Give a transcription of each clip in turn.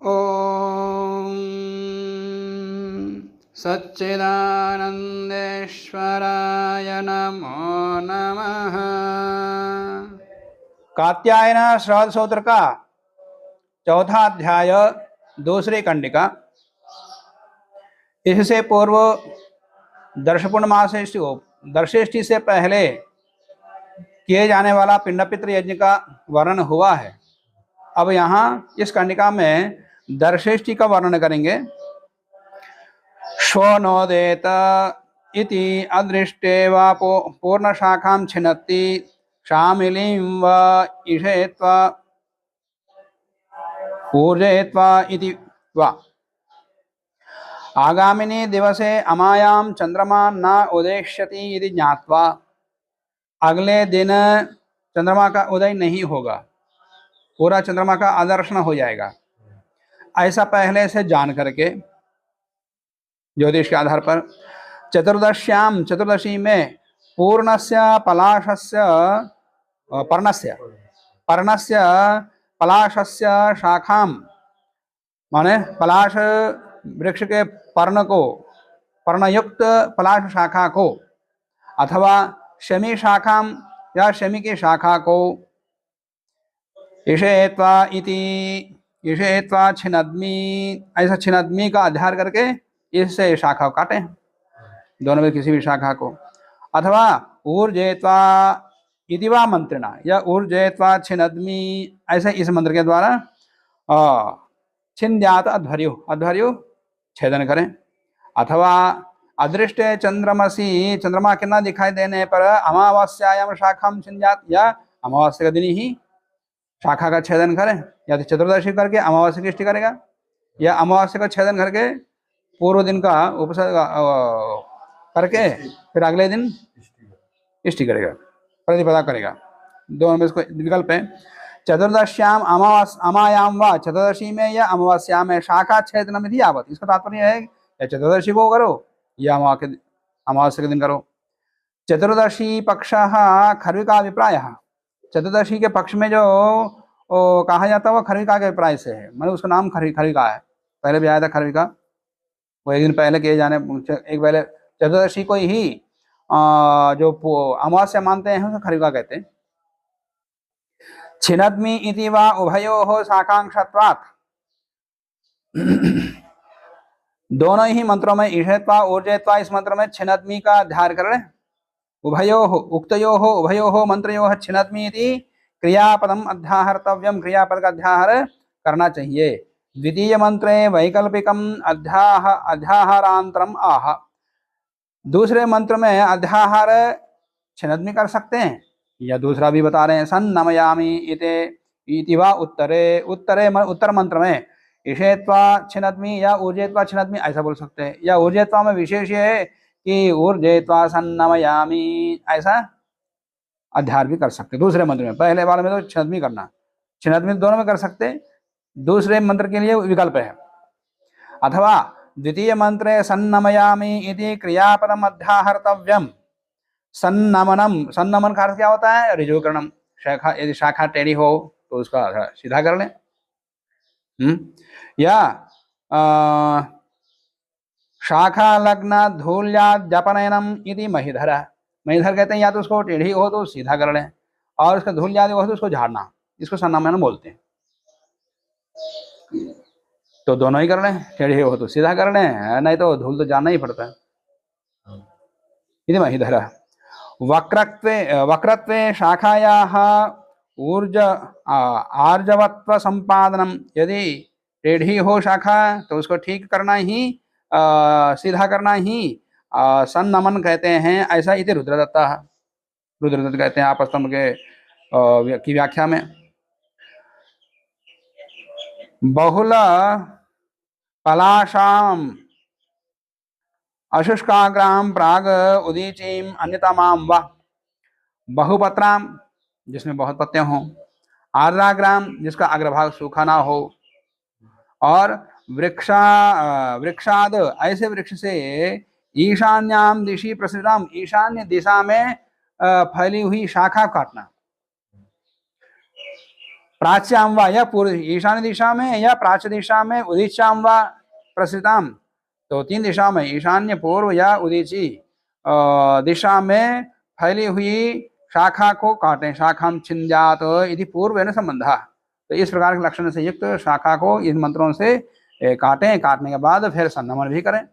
ओम सच्चिदानंदेश्वराय नमो नमः। कात्यायन श्राद्ध सूत्र का चौथा अध्याय दूसरी कंडिका। इससे पूर्व दर्शेष्टि से पहले किए जाने वाला पिंड पितृ यज्ञ का वर्णन हुआ है। अब यहाँ इस कंडिका में दर्शेष्टि का वर्णन करेंगे। श्वनोदेत इति अदृष्टे वा पूर्ण शाखां छिन्नति शामिलीं वा इषेत्वा ऊर्जयित्वा इति वा आगामिनी दिवसे अमायां चंद्रमा न उदेष्यति इति ज्ञात्वा अगले दिन चंद्रमा का उदय नहीं होगा, पूरा चंद्रमा का आदर्शन हो जाएगा, ऐसा पहले से जान करके ज्योतिष के आधार पर चतुर्दश्याम चतुर्दशी में पूर्णस्य पलाशस्य पर्णस्य पलाशस्य शाखां माने पलाश वृक्ष के पर्णयुक्त पलाश शाखा को अथवा शमी शाखां या शमी की शाखा को इषेत्वा छिन्नद्मी, ऐसा छिन्नद्मी का अध्यार करके इससे शाखा को काटें, दोनों में किसी भी शाखा को, अथवा ऊर्जेत्वा इति वा मंत्रिणा या ऊर्जेत्वा छिन्नद्मी, ऐसे इस मंत्र के द्वारा छिन्द्यात अध्वर्यु छेदन करें। अथवा अदृष्टे चंद्रमसी, चंद्रमा के न दिखाई देने पर अमावास्यायाम शाखां छिन्द्यात, या अमावास्या के दिन ही शाखा का छेदन करें, या तो चतुर्दशी करके अमावास्या की इष्टि करेगा, या अमावास्या का छेदन करके पूर्व दिन का उपसर्ग करके फिर अगले दिन इष्टि करेगा, प्रतिपदा करेगा। दोनों में इसको विकल्प है। चतुर्दश्याम अमायाम व, चतुर्दशी में या अमावस्या में शाखा छेदन विधि यावत, इसका तात्पर्य है या चतुर्दशी को करो या अमावस्या के दिन करो। चतुर्दशी पक्ष खर्विका अभिप्राय, चतुर्दशी के पक्ष में जो कहा जाता है वह खर्विका के अभिप्राय से है, मतलब उसका नाम खर्विका है, पहले भी आया था खर्विका, वो एक दिन पहले किए जाने, एक पहले चतुर्दशी को ही जो अमावस्या मानते हैं उसे खर्विका कहते हैं। छिन्नद्मी इति वा उभयोः शाखांशत्वात्, दोनों ही मंत्रों में ईषेत्वा ऊर्जेत्वा, इस मंत्र में छिन्नद्मी का अध्याय कर लें। उभयोः उक्तयोः उभयोः मंत्रयोः छिन्नद्मी इति क्रियापदम अध्याहर्तव्यम, क्रियापद का अध्याहार करना चाहिए। द्वितीय मंत्रे वैकल्पिकम अध्याहारांतरम आह, दूसरे मंत्र में अध्याहार छिन्नद्मी कर सकते हैं, या दूसरा भी बता रहे हैं सन्नमयामि इति वा उत्तर मंत्र में ईषेत्वा छिन्नद्मी या ऊर्जेत्वा छिन्नद्मी ऐसा बोल सकते हैं, या ऊर्जेत्वा में विशेष ये है कि ऊर्जेत्वा सन्नमयामि ऐसा अध्याहार भी कर सकते दूसरे मंत्र में। पहले वाले में तो छिन्नद्मी करना, छिन्नद्मी दोनों में कर सकते, दूसरे मंत्र के लिए विकल्प है। अथवा द्वितीय मंत्रे सन्नमयामि इति क्रियापदम अध्याहर्तव्यम, सन्नमनम, सन्नमन का अर्थ क्या होता है? ऋजुकरणम, शाखा, यदि शाखा टेढ़ी हो तो उसका सीधा कर लें। या शाखा लग्न धूल्याद्यपनयनम इति महिधर, महिधर कहते हैं या तो उसको टेढ़ी हो तो सीधा कर लें, और उसका धूल्यादि हो तो उसको झाड़ना, इसको सन्नमन बोलते हैं। तो दोनों ही कर लें, टेढ़ी हो तो सीधा कर लें, नहीं तो धूल तो जाना ही पड़ता है। इति महिधर। वक्रत्वे शाखायाः आर्जवत्व संपादनम, यदि टेढ़ी हो शाखा तो उसको ठीक करना ही, सीधा करना ही सन्नमन कहते हैं, ऐसा इति रुद्रदत्त कहते हैं आपस्तंभ के की व्याख्या में। बहुल पलाशाम अशुष्काग्राम प्राग उदीचीम अन्यतमाम व, बहुपत्राम जिसमें बहुत पत्ते हों, आर्द्राग्राम जिसका अग्रभाग सूखा ना हो, और वृक्षाद ऐसे वृक्ष से ईशान्याम दिशि प्रसृताम, ईशान्य दिशा में फैली हुई शाखा काटना। प्राच्याम वा या पूर्व ईशान्य दिशा में या प्राच्य दिशा में उदीच्याम वा प्रसृताम, तो तीन दिशा में ईशान्य, पूर्व या उदीची दिशा में फैली हुई शाखा को काटें। शाखाम छिंद्यात इति पूर्वेण संबंधः। तो इस प्रकार के लक्षण से युक्त शाखा को इन मंत्रों से काटें। काटने के बाद फिर संनमन भी करें।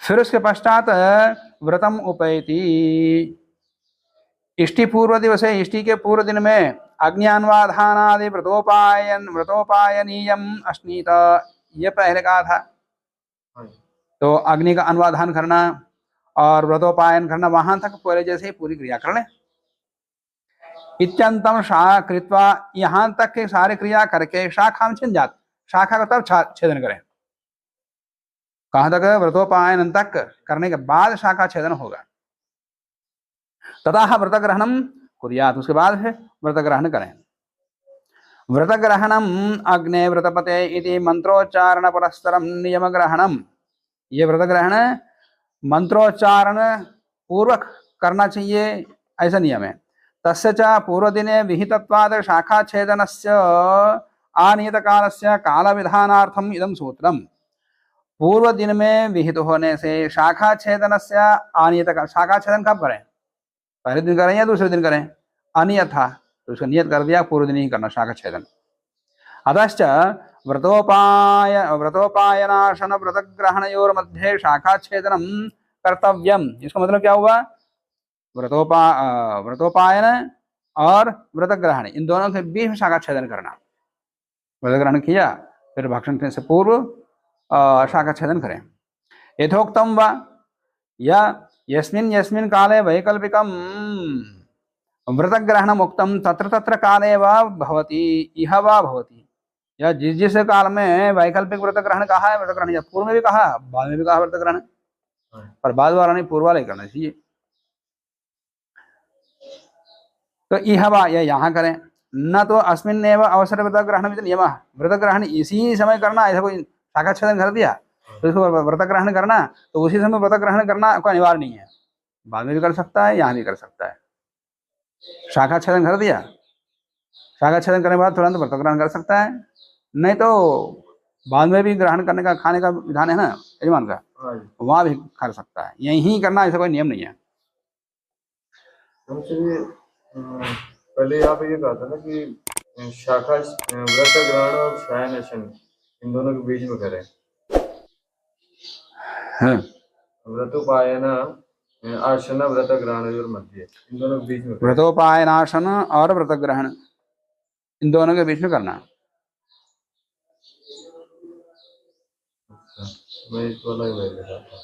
फिर उसके पश्चात व्रतम उपैति, इष्टि पूर्व दिवसे, इष्टि के पूर्व दिन में अग्न्यान्वाधानादि व्रतोपायनीयम अश्नीत, ये पहले कहा था। तो अग्नि का अन्वाधान करना और व्रतोपायन करना, वहां तक पहले जैसे ही पूरी क्रिया कर लें। इत्यंतम शाखा कृत्वा, यहां तक के सारे क्रिया करके शाखाम छिंद्यात्, शाखा को तब छेदन करें। कहां तक? व्रतोपायन तक करने के बाद शाखा छेदन होगा। तथा व्रत ग्रहणम कुर्यात्, उसके बाद है व्रत ग्रहण करें। व्रत ग्रहणम अग्ने व्रतपते इति मंत्रोच्चारण परस्परम नियम ग्रहणम, ये व्रत ग्रहण मंत्रोच्चारण पूर्वक करना चाहिए, ऐसा नियम है। तस्य च पूर्वदिने विहितत्वाद शाखा छेदनस्य आनियत कालस्य काल विधानार्थम इदं सूत्रम। पूर्व दिन में विहित होने से शाखा छेदनस्य आनियत काल, शाखा छेदन कब करें? पहले दिन करें या दूसरे दिन करें? अनियत था तो उसका नियत कर दिया, पूर्व दिन ही करना शाखा छेदन। अतश्च व्रतोपायनाशन व्रत ग्रहणयोर मध्य शाखा छेदनम कर्तव्यम। इसका मतलब क्या हुआ? व्रतोपायन और व्रत ग्रहण, इन दोनों के बीच में शाखा छेदन करना। व्रत ग्रहण किया फिर भक्षण करने से पूर्व शाखा छेदन करें। यथोक्तम वा या यस्मिन् यस्मिन् काले वैकल्पिकम व्रत ग्रहण मुक्तम तत्र तत्र काले वा भवति इह वा भवति, या जिस जिस काल में वैकल्पिक व्रत ग्रहण कहा है, व्रत ग्रहण या पूर्व में भी कहा, बाद में भी कहा व्रत ग्रहण, पर बाद वाला नहीं, पूर्व वाला ही करना चाहिए। तो इह वा, या यहाँ करें। न तो अस्मिन्नेव अवसर व्रत ग्रहण नियम, व्रत ग्रहण इसी समय करना, ऐसा कोई शाखा छेदन कर दिया तो इसको व्रत ग्रहण करना, तो उसी समय व्रत ग्रहण करना कोई अनिवार्य नहीं है, बाद में भी कर सकता है, यहाँ भी कर सकता है। शाखा छेदन कर दिया, शाखा छेदन करने के बाद तुरंत व्रत ग्रहण कर सकता है, नहीं तो बाद में भी ग्रहण करने का, खाने का विधान है ना यजमान का, वहां भी कर सकता है। यही करना, ऐसा कोई नियम नहीं है। पहले यहाँ पे ये कहा था ना कि शाखा व्रत ग्रहण और शयनशन इन दोनों के बीच में करें। व्रतोपायन आसन व्रत ग्रहण मध्य, इन दोनों के बीच में करें। व्रतोपायनासन और व्रत ग्रहण इन दोनों के बीच में करना। मैं इस वाला ही बोल रहा था।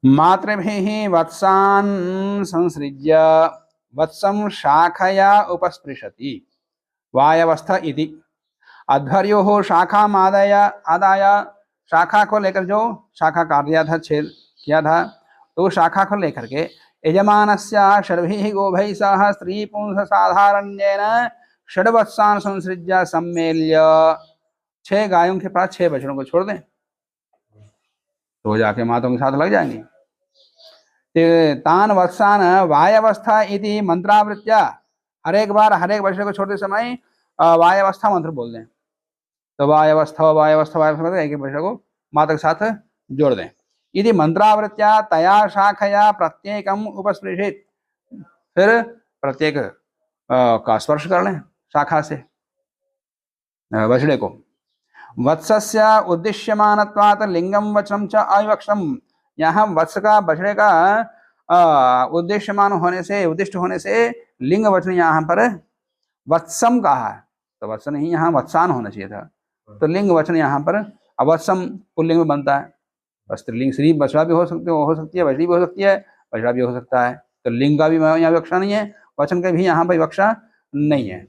मातृभिः वत्सान् संसृज्य वत्सं शाखया उपस्पृशति वायवस्थ इति। अध्वर्योः शाखामादाय शाखा को लेकर, जो शाखा काट दिया था, छेद किया था, तो शाखा को लेकर के यजमानस्य षड्भिः गोभैः सह स्त्री पुंस साधारण्येन षड्वत्सान् संसृज्य सम्मेल्य, 6 गायों के पास 6 बछड़ों को छोड़ दें तो जाके मातों के साथ लग जाएंगे। तान वत्सान वायवस्था इति मंत्रावृत्या, हर एक बार हर एक बछड़े को छोड़ते समय वायवस्था मंत्र बोल दें, तो वायवस्था वायवस्था वायवस्था, एक एक बछड़े को माता के साथ जोड़ दें। यदि मंत्रावृत्या तया शाखया प्रत्येकम उपस्पृशित, फिर प्रत्येक का स्पर्श कर लें शाखा से बछड़े को। वत्सस्य उद्दिश्यमानत्वात् लिंगम वचनम च अविवक्षम, यहाँ वत्स का, बछड़े का उद्देश्यमान होने से, उद्दिष्ट होने से लिंग वचन यहाँ पर वत्सम कहा है, तो वत्स नहीं, यहाँ वत्सान होना चाहिए था, तो लिंग वचन यहाँ पर अवत्सम पुल्लिंग में बनता है। स्त्रीलिंग श्री बछड़ा भी हो सकती है, बछड़ी भी हो सकती है, बछड़ा भी हो सकता है, तो लिंग का भी यहाँ विवक्षा नहीं है, वचन का भी यहाँ पर विवक्षा नहीं है,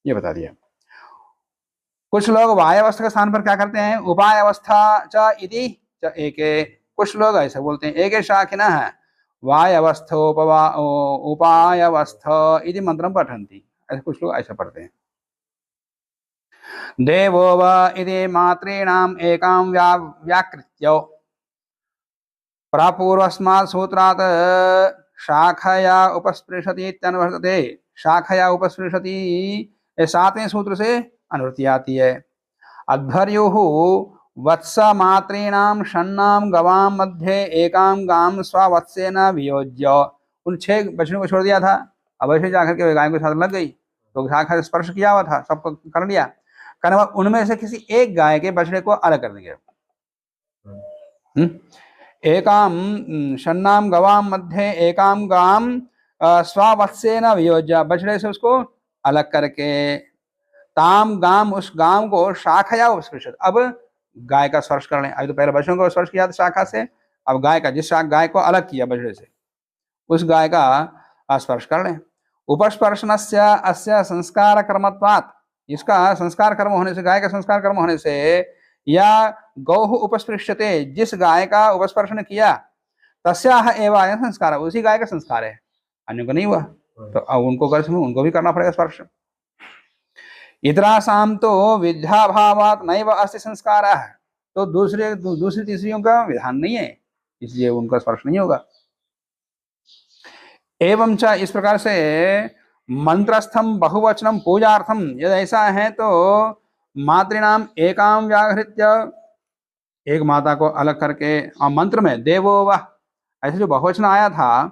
ये बता दिया। कुछ लोग वायवस्था के स्थान पर क्या करते हैं, उपाय अवस्था च इति च एके, कुछ लोग ऐसा बोलते हैं, एके शाखिनः वायवस्थ उपायवस्थ इति मंत्रम पठन्ति, ऐसे कुछ लोग ऐसा पढ़ते हैं। देवो व इति मातॄणाम् एकां व्याकृत्य प्रापूर्वस्मात् सूत्रात् शाखया उपस्पृशति इत्यनुवर्तते। शाखया उपस्पृशति ये 7वें सूत्र से अनुवृत्ति आती है। अध्वर्युः वत्स मातॄणां षण्णां गवां मध्ये एकां गां स्ववत्सेन वियोज्य। उन 6 बछड़ों को छोड़ दिया था, अब ऐसे जाकर के गाय के साथ लग गई तो शाखा स्पर्श किया हुआ था, सबको कर लिया। कहने उनमें से किसी एक गाय के बछड़े को अलग कर देंगे। एकां षण्णां गवां मध्ये एकां गां स्ववत्सेन वियोज्य, बछड़े से उसको अलग करके ताम गाम उस गांव को शाखया उपस्पृशत। अब गाय का स्पर्श कर लें। अभी तो पहले बछड़ों को स्पर्श किया था शाखा से, अब गाय का, जिस गाय को अलग किया बछड़े से उस गाय का स्पर्श कर लें। उपस्पर्शनस्य अस्य संस्कार कर्मत्वात्, इसका संस्कार कर्म होने से, गाय का संस्कार कर्म होने से, या गौः उपस्पृश्यते, जिस गाय का उपस्पर्शन किया, तस्याह एव अयं संस्कार, उसी गाय का संस्कार है, अन्य को नहीं हुआ। तो अब उनको कर, उनको भी करना पड़ेगा स्पर्श। इतरासाम तो विद्याभावात् नैव अस्ति संस्कारः, तो दूसरी तीसरियों का विधान नहीं है, इसलिए उनका स्पर्श नहीं होगा। एवं च, इस प्रकार से मंत्रस्थम बहुवचनम पूजार्थम, यदि ऐसा है तो मातृणाम एकाम व्याहृत्य, एक माता को अलग करके, और मंत्र में देवो वह, ऐसे जो बहुवचन आया था,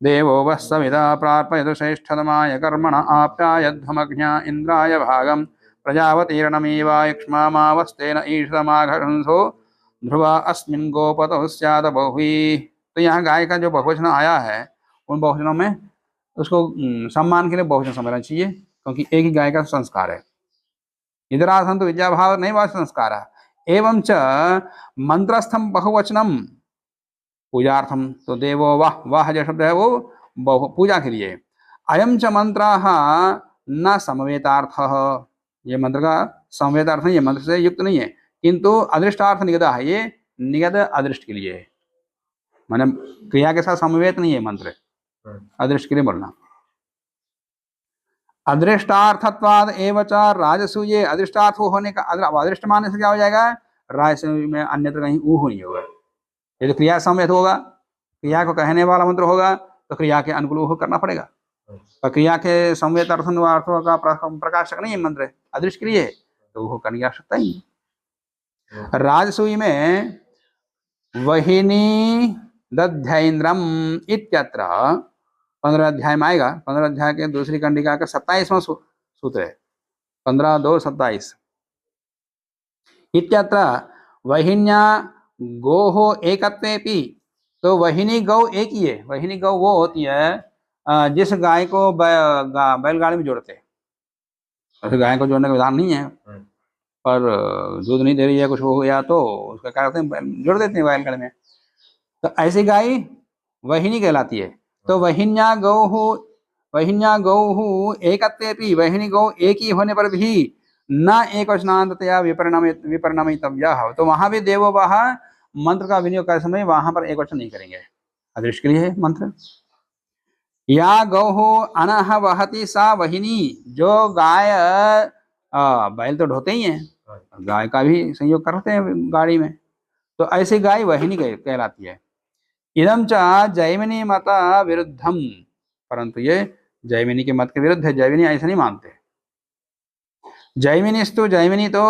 देवो वह सविता प्रार्पयतु श्रेष्ठतमाय कर्मण आप्यायध्वमज्ञा इंद्राय भागम प्रजावतीर्णमेवा यक्ष्मामावस्तेन ईशतमाघंसो ध्रुवा अस्मिन् गोपतो स्यात् बहुवी। तो यहाँ गाय का जो बहुवचन आया है, उन बहुवचनों में उसको सम्मान के लिए बहुवचन समझना चाहिए, क्योंकि एक ही गाय का संस्कार है। इधरासंतु विद्याभाव नहीं वाच संस्कार है। एवं च मंत्रस्थम बहुवचनम पूजार्थम, तो देवो वाह, वाह जो शब्द है वो पूजा के लिए। अयम च मंत्राः न समवेतार्थ, ये मंत्र का समवेतार्थ नहीं है, मंत्र से युक्त नहीं है, किंतु अदृष्टार्थ निगदा है, ये निगद अदृष्ट के लिए है, माने क्रिया के साथ समवेत नहीं है मंत्र, अदृष्ट के लिए बोलना। अदृष्टार्थत्वाद एव च राजसूये, अदृष्टार्थ होने का, अदृष्ट मानने से क्या हो जाएगा, राजसूय में अन्यत्र कहीं ऊह नहीं होगा। यदि क्रिया समवेत होगा, क्रिया को कहने वाला मंत्र होगा, तो क्रिया के अनुकूल ऊह करना पड़ेगा, और क्रिया के समवेत अर्थों का प्रकाशक नहीं है मंत्र, अदृष्ट के लिए, तो ऊह करने की आवश्यकता ही नहीं। राजसूय में वहिनी दध्यैन्द्रम इत्यत्र 15 अध्याय में आएगा, 15 अध्याय के दूसरी कंडिका का 27वां सूत्र है, 15:2-27। इत्यत्र वहिन्या गोहो एकत्वेपि, तो वहिनी गौ एक ही है। वहिनी गौ वो होती है जिस गाय को बैलगाड़ी में जोड़ते हैं, ऐसे गाय को जोड़ने का विधान नहीं है, पर दूध नहीं दे रही है, कुछ हो गया तो उसका क्या करते हैं, जोड़ देते हैं बैलगाड़ी में, तो ऐसी गाय वहिनी कहलाती है। तो वहिन्या गौः एकत्वेपि, वहिनी गौ एक ही होने पर भी न एकवचनान्ततया विपरिणमितव्यः, तो वहां भी देवो वह मंत्र का विनियोग करते समय वहां पर एक वचन नहीं करेंगे, अदृष्ट के लिए है मंत्र। या गौः अनः वहति सा वहिनी, जो गाय बैल तो ढोते ही हैं, गाय का भी संयोग करते हैं गाड़ी में, तो ऐसी गाय वहिनी कहलाती है। इदम च जैमिनी मत विरुद्धम, परंतु ये जैमिनी के मत के विरुद्ध है, जैमिनी ऐसा नहीं मानते। जैमिनीस्तु, जैमिनी तो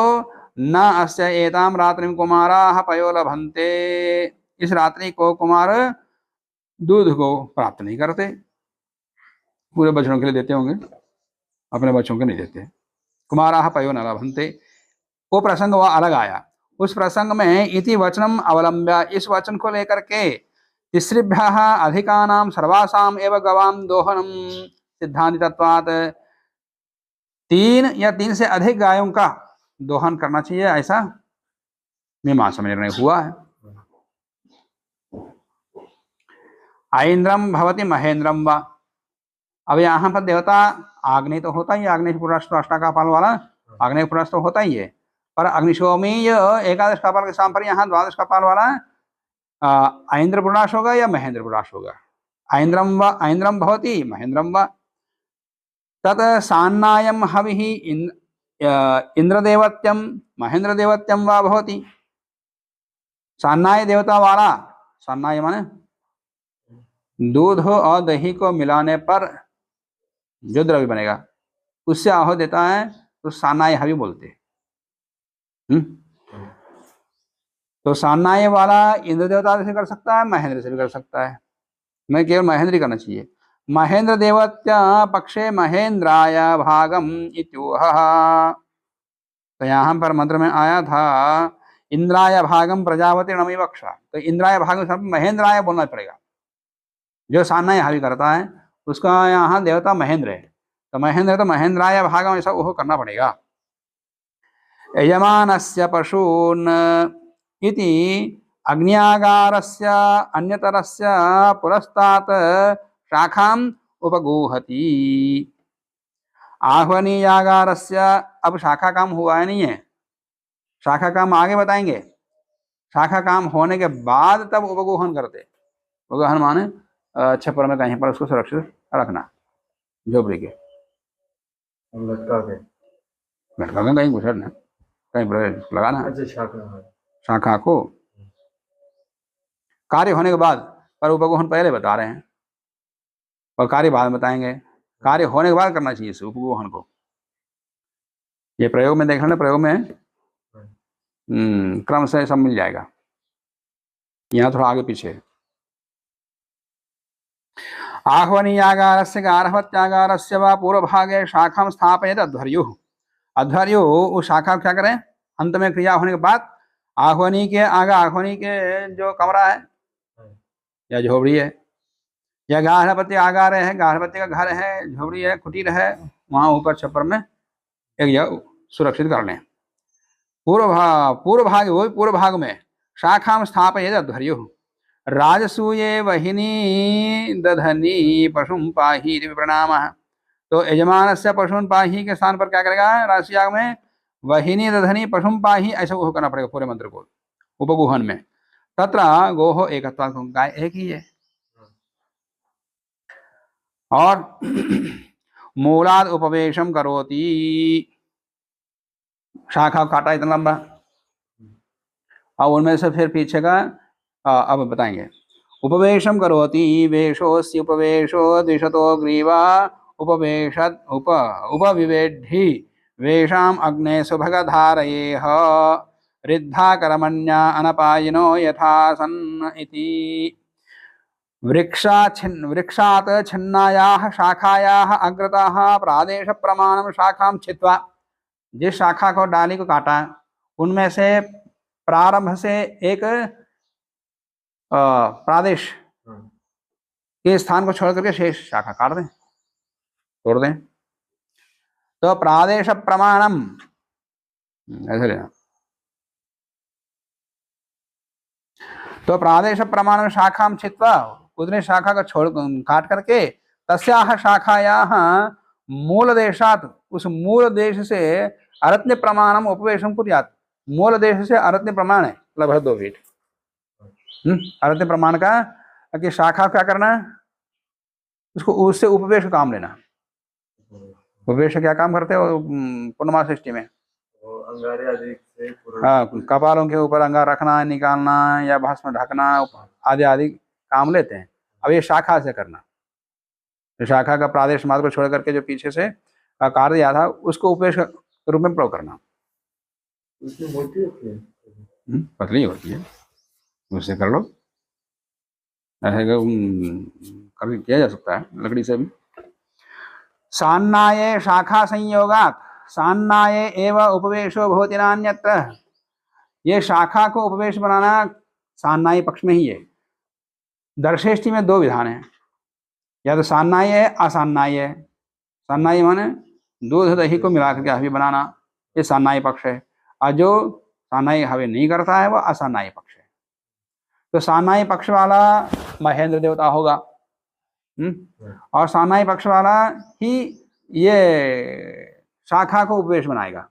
न अस्य एताम रात्रिम कुमाराः पयो लभन्ते, इस रात्रि को कुमार दूध को प्राप्त नहीं करते, पूरे बच्चों के लिए देते होंगे, अपने बच्चों के नहीं देते। कुमाराः पयो न लभन्ते, वो प्रसंग वह अलग आया। उस प्रसंग में इति वचनम अवलंब्य, इस वचन को लेकर के तिसृभ्यः अधिकानां सर्वासाम एव गवां दोहनम सिद्धांतित्वात्, 3 या 3 से अधिक गायों का दोहन करना चाहिए, ऐसा मीमांसा में निर्णय हुआ है। ऐन्द्रम भवति महेंद्रम वा, अब यहाँ पर देवता आग्नेय तो होता ही, आग्नेय पुरुष तो अष्टाकापाल वाला आग्नेय पुरुष तो होता ही है, पर अग्निशोमीय 11 कपाल के स्थान पर यहाँ 12 कपाल वाला ऐन्द्र पुरुष होगा या महेंद्र पुरुष होगा। ऐन्द्रम भवति महेंद्रम वा, तत् सान्नायम हविः इंद्रदेवत्यम महेंद्रदेवत्यम वा भवति। सान्नाय देवता वाला, सान्नाय माने दूध और दही को मिलाने पर जो द्रव्य बनेगा उससे आहो देता है तो सानाय हवि बोलते हैं। तो सानाय वाला इंद्र देवता से कर सकता है, महेंद्र से भी कर सकता है। मैं केवल महेंद्र ही करना चाहिए। महेंद्र देवत्या पक्षे महेंद्राय भागम इत्युह। तो यहाँ पर मंत्र में आया था इंद्राय भागम प्रजापति नमी बक्षा, तो इंद्राय भागम सब महेंद्राय बोलना पड़ेगा। जो सानाय हावी करता है उसका यहाँ देवता महेंद्र है, तो महेंद्र है तो महेंद्राय भागम ऐसा वो करना पड़ेगा। यजमानस्य पशून् इति अग्न्यागारस्य अन्यतरस्य पुरस्तात् शाखाम् उपगूहति। आह्वनीयागारस्य, अब शाखा काम हुआ है नहीं है, शाखा काम आगे बताएंगे। शाखा काम होने के बाद तब उपगोहन करते। उपगोहन माने छप्पर में कहीं पर उसको सुरक्षित रखना, झोपड़ी के लटका के कहीं घुसड़ना, कहीं पर लगाना। अच्छा, शाखा को कार्य होने के बाद, पर उपगोहन पहले बता रहे हैं और कार्य बाद में बताएंगे। कार्य होने के बाद करना चाहिए इस उपगोहन को। ये प्रयोग में देख लेना, प्रयोग में क्रम से सब मिल जाएगा। यहाँ थोड़ा आगे पीछे। आह्वनीयागारस्य गार्हवत्यागारस्य वा पूर्वभागे शाखां स्थापयेत् अध्वर्युः। अध्वर्यु उस शाखा क्या करें, अंत में क्रिया होने के बाद आह्वनी के आगे, आह्वनी के जो कमरा है या झोपड़ी है, या गार्हपत्य आगार है, गार्हपत्य का घर है, झोपड़ी है, कुटीर है, वहां ऊपर छप्पर में एक जगह सुरक्षित कर लें। पूर्व भाग, वही पूर्व भाग में शाखां स्थापयेत् अध्वर्युः। राजसूये वहिनी दधनी पशुं पाहि इति विप्रणामः। तो यजमान से पशुन पाही के स्थान पर क्या करेगा, राशियाग में वहिनी दधनी पशुं पाही ऐसा वो करना पड़ेगा पूरे मंत्र को उपगुहन में। तत्र गोहो एकत्वात्, गाय एक ही है। और मूलाद उपवेशम करोति, शाखा काटा इतना लंबा, और उनमें से फिर पीछे का अब बताएंगे। उपवेशम करोति वेशोस्य उपवेशो द्विशतो ग्रीवा उपवेशत उपविवेद्धि वेशाम अग्ने सुभगधारयेह रिद्धा कर्मण्या अनपायिनो यथा सन् इति। वृक्षात् छिन्नायाः शाखायाः अग्रतः प्रादेश प्रमाणम शाखां छित्वा, जिस शाखा को डाली को काटा उनमें से प्रारंभ से एक प्रादेश के स्थान को छोड़ करके शेष शाखा काट दें, तोड़ दें। तो प्रादेश प्रमाणम ऐसे लेना। तो प्रादेश प्रमाणम शाखां छित्वा, उतने शाखा को छोड़ काट करके तस्याह शाखायाः मूल देशात, उस मूल देश से अरत्य प्रमाणम उपवेशम कुर्यात्। मूल देश से अरत्य प्रमाण है लगभग 2 फीट। अरत्य प्रमाण का कि शाखा क्या करना, उसको उससे उपवेश का काम लेना। उपवेश क्या काम करते हो पूर्णिमा सृष्टि में, अंगारे आदि से हाँ, कपालों के ऊपर अंगार रखना, निकालना या भस्म ढकना आदि आदि काम लेते हैं। अब ये शाखा से करना, तो शाखा का प्रादेश मार्ग को छोड़ करके जो पीछे से कार्य दिया था उसको उपवेश के रूप में प्रयोग करना। उसमें मोटी होती है, पतली होती है, उससे कर लो। ऐसे कभी किया जा सकता है लकड़ी से भी। सान्नाये शाखा संयोगात् सान्नाये एव उपवेशो भवति नान्यत्र। ये शाखा को उपवेश बनाना सान्नायी पक्ष में ही है। दर्शेष्टि में 2 विधान है, या तो सान्नायी है, असान्नायी है। सान्नायी माने दूध दही को मिला करके हवी बनाना, ये सान्नायी पक्ष है। और जो सान्नायी हवी नहीं करता है वह असान्नायी पक्ष है। तो सान्नायी पक्ष वाला महेंद्र देवता होगा, और सान्नायी पक्ष वाला ही ये शाखा को उपवेश बनाएगा।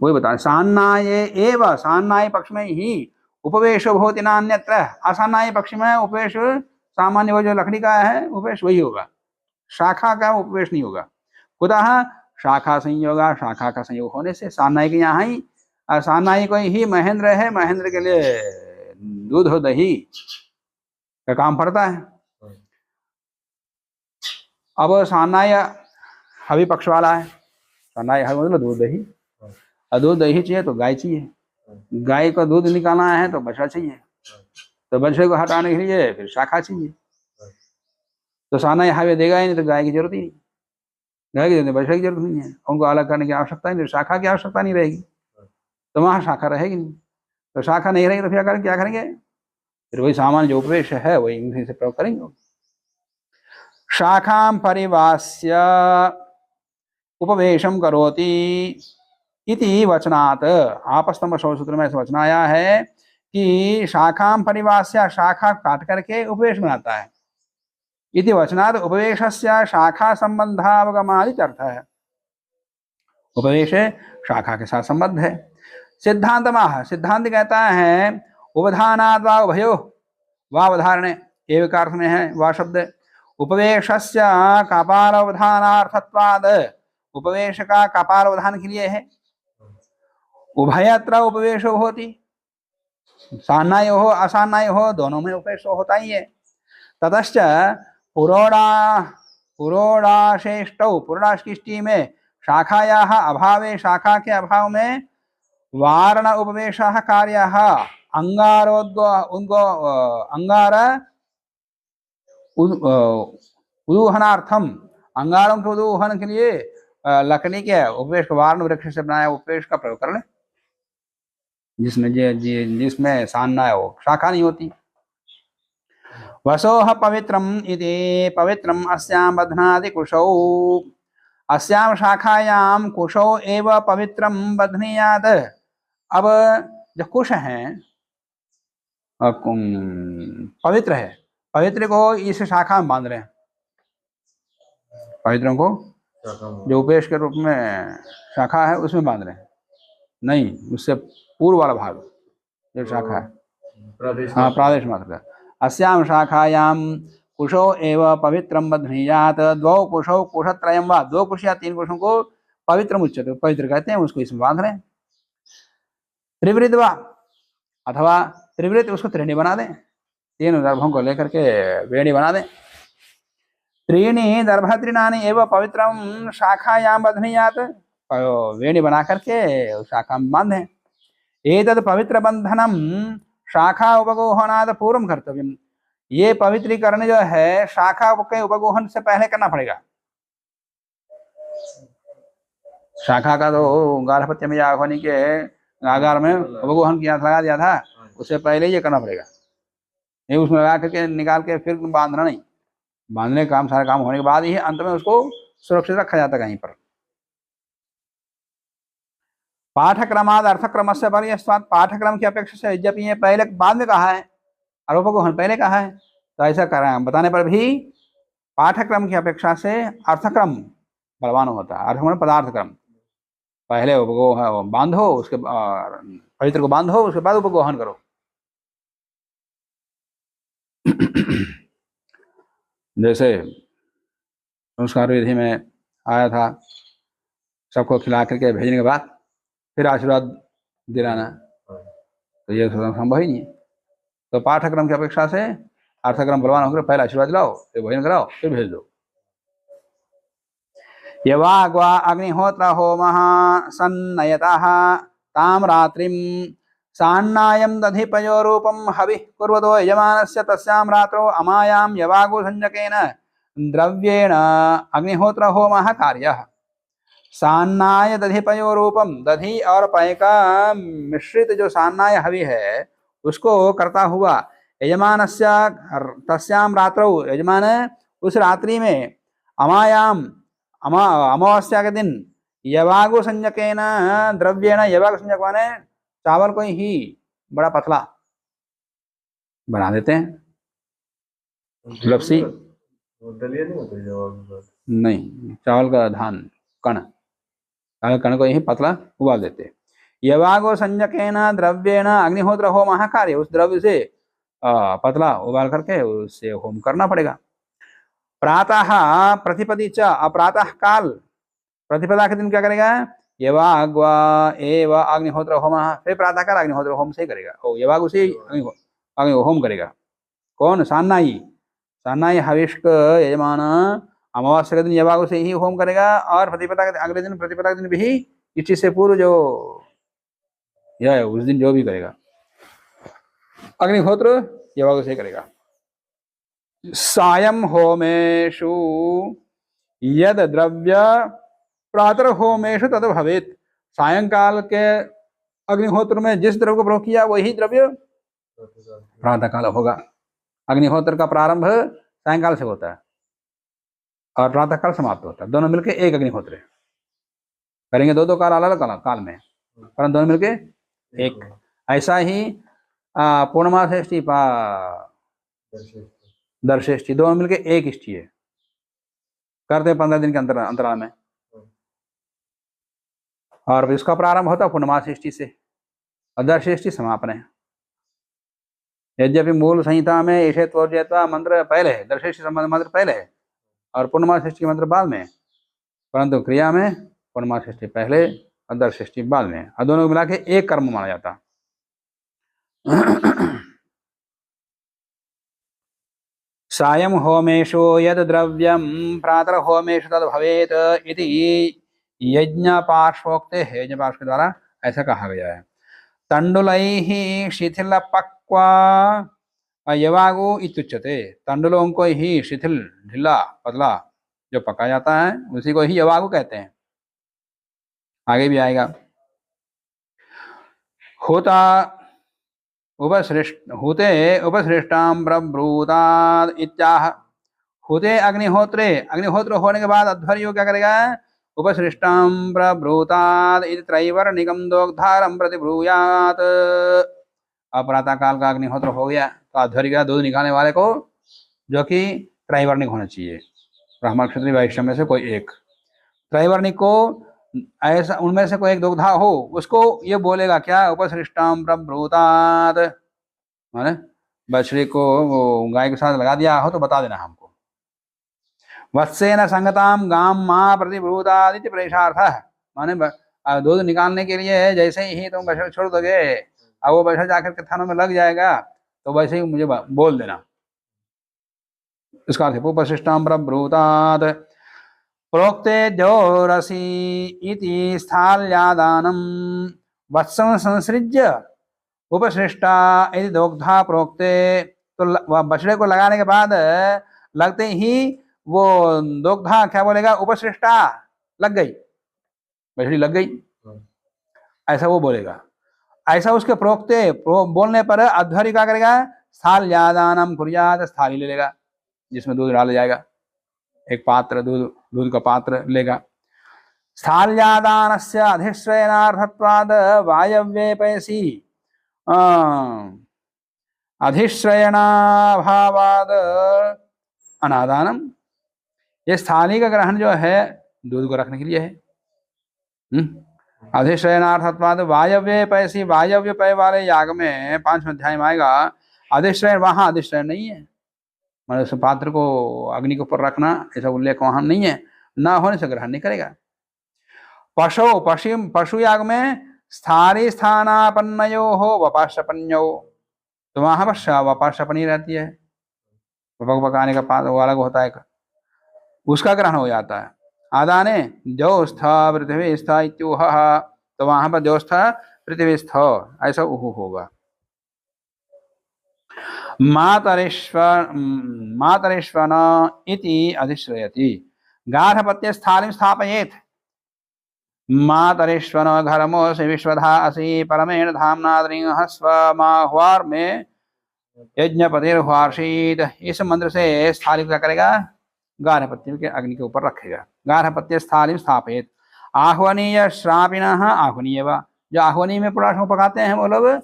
वही बता, सान्नाये एव, सान्नायी पक्ष में ही उपवेशो भवति नान्यत्र। असान्नायी पक्ष में उपवेश सामान्य वो जो लकड़ी का है उपवेश वही होगा, शाखा का उपवेश नहीं होगा। कुतः शाखा संयोगा, शाखा का संयोग होने से सान्नायी के यहाँ ही, सान्नायी को ही महेंद्र है, महेंद्र के लिए दूध दही का काम पड़ता है। अब सानाय हवि पक्ष वाला है, सानाय हवि मतलब दूध दही, और दूध दही चाहिए तो गाय चाहिए, गाय का दूध निकालना है तो बछड़ा चाहिए, तो बछड़े को हटाने के लिए फिर शाखा चाहिए। तो सानाय हवि देगा ही नहीं तो गाय की जरूरत ही नहीं, गाय की जरूरत बछड़े की जरूरत नहीं है, उनको अलग करने की आवश्यकता नहीं, शाखा की आवश्यकता नहीं रहेगी, तो वहाँ शाखा रहेगी नहीं। तो शाखा नहीं रहेगी तो फिर क्या करेंगे, फिर वही सामान्य जो उपवेश है वही उसी से प्रयोग करेंगे। शाखां परिवास्य उपवेशम करोति इति वचनात्, आपस्तंभ सूत्र में ऐसा वचन आया है कि शाखां परिवास्य, शाखा काट करके उपवेश बनाता है, इति वचनात् उपवेशस्य शाखा संबंधावगमादि अर्थ है, उपवेश शाखा के साथ संबद्ध है। सिद्धांत माह, सिद्धांत कहता है उपधानाद् वा उभयो, वावधारणे एवकार अर्थ में है वा शब्द, उपवेशस्य कपालोवधानार्थत्वाद, उपवेश का कपालोवधान के लिए है। उभयत्र उपवेशो होती, सान्नाय हो असान्नाय हो दोनों में उपवेश होता ही है। ततश्च पुरोडाशेष्टौ, पुरोडाशिष्टि में शाखायाः अभावे, शाखा के अभाव में वारण उपवेशः कार्यः, अंगार उदूहनार्थम, अंगारों के उदूहन के लिए लकड़ी के उपवेश, वारण वृक्ष से बनाया उपवेश का प्रयोग कर ले, जिसमें सान्नाय हो, शाखा नहीं होती। वसोह पवित्रम इति पवित्रम अस्याम बध्नाति कुशौ, अस्याम शाखायाम कुशौ एव पवित्रम बध्नीयात्। अब जो कुश हैं पवित्र है, पवित्र को इस शाखा में बांध रहे हैं, पवित्रों को जो उपवेश के रूप में शाखा है उसमें बांध रहे हैं, नहीं उससे पूर्व वाला भाग जो शाखा है, हाँ प्रादेश मात्र का। अस्याम शाखायाम कुशो एव पवित्रम बध्नीयात्, द्वौ कुशौ कुशत्रयम वा, दो कुश या तीन कुशों को पवित्रम उच्यते, पवित्र कहते हैं, उसको इसमें बांध रहे हैं। त्रिवृत वा, अथवा त्रिवृत उसको त्रिणी बना दें, तीन दर्भों को लेकर के वेणी बना दें। त्रीणी दर्भत्रिणानि एव पवित्रम शाखायाम बध्नीयात्, वेणी बना करके शाखा में बांधें। एतद् पवित्र बंधनम शाखा उपगोहनाद पूर्व कर्तव्यम, ये पवित्रीकरण जो है शाखा के उपगोहन से पहले करना पड़ेगा। शाखा का तो गार्हपत्य में या होने के आगार में उपगोहन किया, लगा दिया था, उससे पहले ये करना पड़ेगा, ये उसमें लगा करके निकाल के फिर बांधना नहीं, बांधने का काम सारा काम होने के बाद ही अंत में उसको सुरक्षित रखा जाता कहीं पर। पाठक्रमाद अर्थक्रम से पर्यस्वाद, पाठक्रम की अपेक्षा से यद्यपि ये पहले बाद में कहा है और उपगोहन पहले कहा है, तो ऐसा बताने पर भी पाठक्रम की अपेक्षा से अर्थक्रम बलवान होता है। अर्थक्रम पदार्थ क्रम, पहले उपगोहन बांधो, उसके पवित्र को बांधो, उसके बाद उपगोहन करो। जैसे संस्कार विधि में आया था, सबको खिला करके भेजने के बाद फिर आशीर्वाद दिलाना, तो ये संभव ही नहीं है। तो पाठक्रम की अपेक्षा से अर्थक्रम बलवान होकर पहले आशीर्वाद दिलाओ, फिर भोजन कराओ, फिर भेज दो। यवाग्वा अग्निहोत्र होमः सन्नयतः ताम रात्रिम सान्नायं दधिपयो रूपं हविः कुर्वतो यजमानस्य तस्यां रात्रौ अमायां यवागु संजकेन द्रव्येण अग्निहोत्र होमः कार्यः। सान्नाय दधिपयो रूपम, दधि और पय का मिश्रित जो सान्नाय हवि है उसको करता हुआ यजमानस्य तस्यां रात्रौ, यजमान उस रात्रि में अमायाम, अमावस्या के दिन यवागु संजकेन द्रव्येण, यवागु संजक माने चावल को ही बड़ा पतला बना देते हैं, लपसी दलिया नहीं होता, नहीं चावल का धान कण, कण को ही पतला उबाल देते। यवागो संजकेन द्रव्येण अग्निहोत्र होमः कार्य, उस द्रव्य से पतला उबाल करके उससे होम करना पड़ेगा। प्रातः प्रतिपदी च, प्रातः काल प्रतिपदा के दिन क्या करेगा, यवाग्वा एव अग्निहोत्र होमः, फिर प्रातः काल अग्निहोत्र होम से करेगा, यवागु से अग्नि होम करेगा। कौन, सान्नाई, सान्नाई हविष्क यजमान अमावस्या के दिन यवागु से ही होम करेगा, और प्रतिपदा के अगले दिन, प्रतिपदा के दिन भी इस चीज से पूर्व जो यह उस दिन जो भी करेगा अग्निहोत्र यवागु से करेगा। सायं होमेषु यद द्रव्य प्रातः होमेषु तद भवेत। सायंकाल के अग्निहोत्र में जिस द्रव्य को प्रयोग किया वही द्रव्य प्रातः काल होगा। अग्निहोत्र का प्रारंभ सायंकाल से होता है और प्रातः काल समाप्त होता है। दोनों मिलके एक अग्निहोत्र है। करेंगे दो दो काल अलग अलग काल में, परंतु दोनों मिलके एक। ऐसा ही पूर्णमासेष्टि दर्शेष्टि दोनों मिलके एक इष्टि है, करते 15 दिन के अंतराल में। और इसका प्रारंभ होता है पूर्णमासेष्टि से और दर्शेष्टि समापन है। यद्यपि मूल संहिता में ऐसे त्वजयत्वा मंत्र पहले है, दर्शेष्टि संबंध मंत्र पहले है और पूर्णमासेष्टि मंत्र बाद में, परंतु क्रिया में पूर्णमासेष्टि पहले और दर्शेष्टि बाद में, और दोनों को मिला के एक कर्म माना जाता। सायं होमेषु यद द्रव्यं प्रातः होमेषु तद भवेत इति यज्ञ पार्श्वोक्ते, यज्ञ पार्श्व के द्वारा ऐसा कहा गया है। तंडुलैः शिथिल पक्वा यवागु इत्युच्यते। तंडुलों को ही शिथिल, ढीला, पतला जो पका जाता है उसी को ही यवागु कहते हैं। आगे भी आएगा। होता हुते उपसृष्टां प्रब्रूतात् इत्याह। हुते अग्निहोत्रे, अग्निहोत्र होने के बाद अध्वर्यो क्या करेगा? उपसृष्टां प्रब्रूतात् इति त्रैवर्णिकं दोग्धारं प्रतिब्रूयात्। अब प्रातः काल का अग्निहोत्र हो गया तो अध्वर्य का दूध निकालने वाले को, जो कि त्रैवर्णिक होना चाहिए, ब्राह्मण क्षत्रिय वैश्य में से कोई एक। त्रैवर्णिक को ऐसा उनमें से कोई एक दुग्धा हो, उसको ये बोलेगा क्या? उपसृष्टाम प्रब्रूतात्, माने बछड़े को गाय के साथ लगा दिया हो तो बता देना हमको। वत्सेन संगताम गाम मां प्रतिब्रूतात् इति प्रेषार्थः, माने दूध निकालने के लिए जैसे ही तुम बछड़ा छोड़ दोगे और वो बछड़ा जाकर के थानों में लग जाएगा तो वैसे ही मुझे बोल देना। इसका अर्थ उपसृष्टाम प्रब्रूतात्। प्रोक्ते द्योरसी इति स्थाल्यादानं वत्सं संसृज्य उपसृष्टा यदि दोग्धा प्रोक्ते, तो बछड़े को लगाने के बाद लगते ही वो दोग्धा क्या बोलेगा? उपसृष्टा, लग गई, बछड़ी लग गई, ऐसा वो बोलेगा। ऐसा उसके प्रोक्ते बोलने पर अध्वर्य क्या करेगा? स्थाल्यादानं कुर्यात्, थाली ले लेगा जिसमें दूध डाला जाएगा। एक पात्र दूध का पात्र लेगा। स्थाल्यादानस्य अधिश्रयणार्थत्वाद वायव्ये पयसि अधिश्रयणाभावाद अनादानम। ये थाली का ग्रहण जो है दूध को रखने के लिए है। अधिश्रयणार्थत्वाद वायव्ये पयसि, वायव्य पय वाले याग में 5वें अध्याय में आएगा। अधिश्रयण, वहां अधिश्रयण नहीं है, मतलब उस पात्र को अग्नि के ऊपर रखना ऐसा उल्लेख वहां नहीं है, ना होने से ग्रहण नहीं करेगा। पशु याग में स्थारी स्थानापन्नयो हो वपाशपन्यो, तो वहां पर वपाशपनी रहती है, पकाने का पात्र वो अलग होता है, उसका ग्रहण हो जाता है। आदाने ज्योस्थ पृथ्वी स्थ इत्युह, तो वहां पर ज्योस्थ पृथ्वी स्थ ऐसा उहु होगा। मातरिश्वन इति अधिश्रयति। गार्हपत्ये स्थालिं स्थापयेत्। मातरिश्वन घरमोऽसि विश्वधा असि परमेण धाम्नाद्रिंह स्वमाह्वार में यज्ञपतिर्ह्वार्षीत्। इस मंत्र से स्थाली क्या करेगा? गार्हपत्य के अग्नि के ऊपर रखेगा। गार्हपत्ये स्थालिं स्थापयेत्। आह्वनीय श्रापिणः आह्वनीय वा, जो आह्वनी में पुराण पकाते हैं वो लोग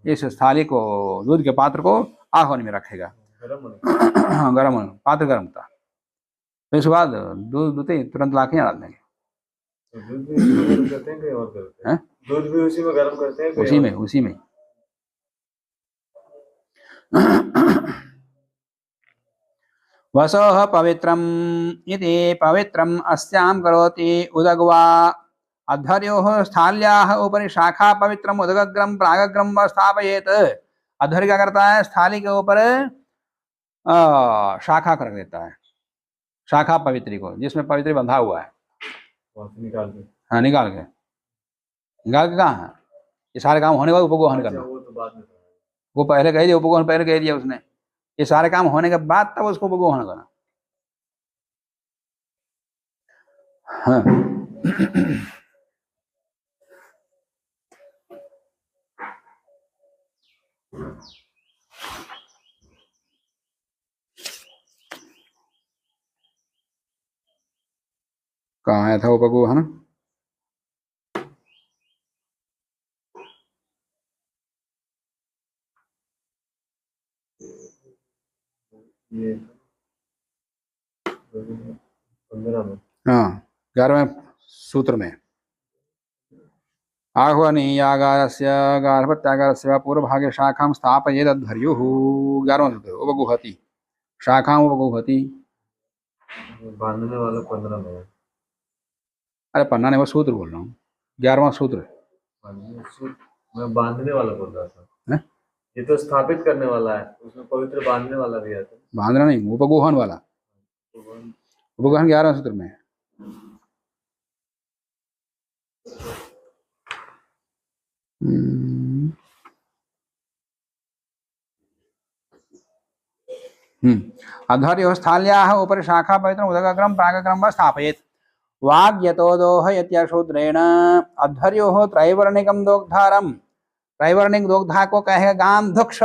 इस थाली को, दूध के पात्र को आह्वनी में रखेगा। गर्म पात्र गर्म था, फिर उसके बाद दूध दूते तुरंत लाके डाल देंगे। दूध भी करते हैं, कहीं और करते हैं? दूध भी उसी में गर्म करते हैं, उसी में वसोः पवित्रम् इति पवित्रम् अस्यां करोति उदग्वा। अध्वर्योः स्थाल्याः उपरि शाखा पवित्रम् उदग्रं प्रागग्रं व स्थापयेत्। अध्वर्य क्या करता है? स्थाली के ऊपर शाखा कर देता है, शाखा पवित्री को, जिसमें पवित्री बंधा हुआ है, वहाँ से निकाल के। हाँ निकाल के कहाँ है, ये सारे काम होने के बाद उपगोहन अच्छा, करना। वो तो बाद में था। वो पहले कह दिया, उपगोहन पहले कह दिया उसने, ये सारे काम होने के बाद तब उसको उपगोहन करना। हाँ कहाँ आया था उपगोहन? ये 15 में। हाँ 11वें सूत्र में आह्वनीयागारस्य गार्भत्यागारस्य वा पूर्वभागे शाखां स्थापयेदध्वर्युः। 11वां सूत्र उपगुहति, शाखां उपगुहति। बांधने वाला 15 में है। अरे पन्ना नहीं, वो सूत्र बोल रहा हूँ, 11वां सूत्र। मैं बांधने वाला बोल रहा था। है? ये तो स्थापित करने वाला है, उसमें पवित्र बांधने वाला भी आता है। बांधना नहीं, उपगोहन वाला। उपगोहन 11वें सूत्र में है। अध्वर्यो स्थाल्याः उपरि शाखा पवित्रम् उदकग्रं प्रागग्रं वा स्थापयेत्। वाग्यतो दोहयत्यशूद्रेण अध्वर्योः त्रैवर्णिकं दोग्धारम। त्रैवर्णिक दोग्धा को कहेगा गाम धुक्ष,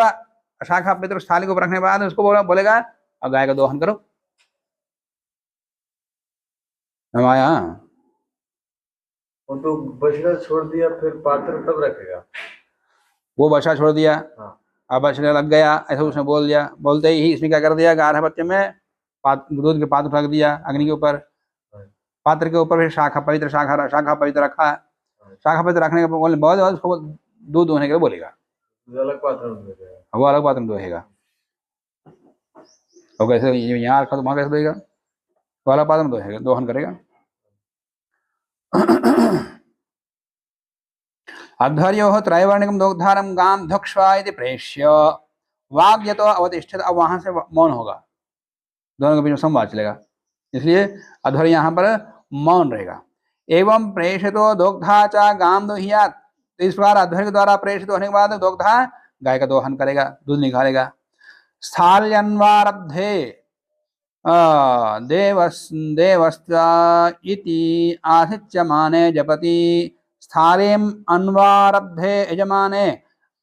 शाखा पवित्र स्थाली को रखने के बाद उसको बोलेगा अब गाय का दोहन करो। हमाया वो तो बछड़ा छोड़ दिया, फिर पात्र तब रखेगा। वो बछड़ा छोड़ दिया, हाँ। अब बछड़ा लग गया, ऐसा उसने बोल दिया। बोलते ही इसने क्या कर दिया, गार्हपत्य में दूध के पात्र रख दिया अग्नि के ऊपर। पात्र के ऊपर फिर शाखा पवित्र रखा। शाखा पवित्र रखने के बाद उसको दूध दोहने के लिए बोलेगा, अलग पात्र में दोहेगा। वो अलग पात्र में दोहेगा। और कैसे यहाँ रखा तो वहां कैसे दोहेगा, वो अलग पात्र में दोहेगा, दोहन करेगा। अध्वर्योः त्रैवर्णिकं दोग्धारं गां धुक्ष्वा इति प्रेष्य वाग्यतो अवतिष्ठित। अब वहां से मौन होगा, दोनों के बीच में संवाद चलेगा, इसलिए अध्वर्य यहाँ पर मौन रहेगा। एवं प्रेषितो दोग्धा च गां दोहियात्। तो इस प्रकार अध्वर्य के द्वारा प्रेषित होने के बाद दोग्धा गाय का दोहन करेगा, दूध निकालेगा। स्थाल्यन्वारब्धे देवस्त्वा इति आसिच्यमाने जपति स्थालीम अन्वारब्धे यजमाने।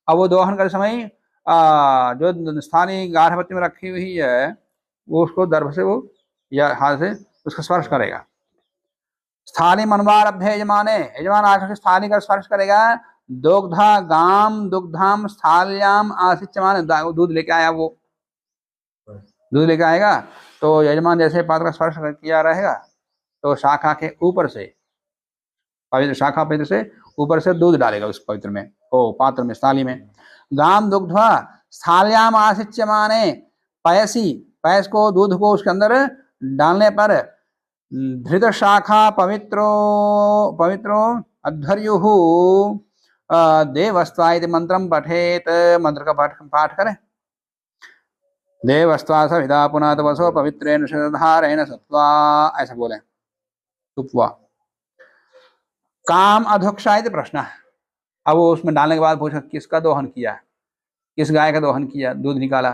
अब वो दोहन करते समय जो स्थानी गार्हपत्य में रखी हुई है वो उसको दर्भ से वो या हाथ से उसका स्पर्श करेगा। स्थालीम अन्वारब्धे यजमाने, यजमान आकर स्थानी का स्पर्श करेगा। दोग्धा गाम दुग्धाम स्थाल्याम आसिच्यमाने, दूध लेके आया, वो दूध लेके आएगा तो यजमान जैसे पात्र का स्पर्श किया रहेगा तो शाखा के ऊपर से पवित्र, शाखा पवित्र से ऊपर से दूध डालेगा उस पवित्र में, ओ पात्र में, स्थाली में। गाम दुग्ध्वा स्थाल्याम आसिच्यमाने पयसी, पयस को, दूध को उसके अंदर डालने पर धृत शाखा पवित्रो अध्वर्युः देवस्त्वा इति मंत्रम पठेत। मंत्र का पाठ करें। देवस्त्वा सविदा पुनः तपसो पवित्रेण शतधारेण सत्वा, ऐसा बोले सुप्वा। काम अधुक्षा इति प्रश्न। अब वो उसमें डालने के बाद पूछा किसका दोहन किया, किस गाय का दोहन किया, दूध निकाला।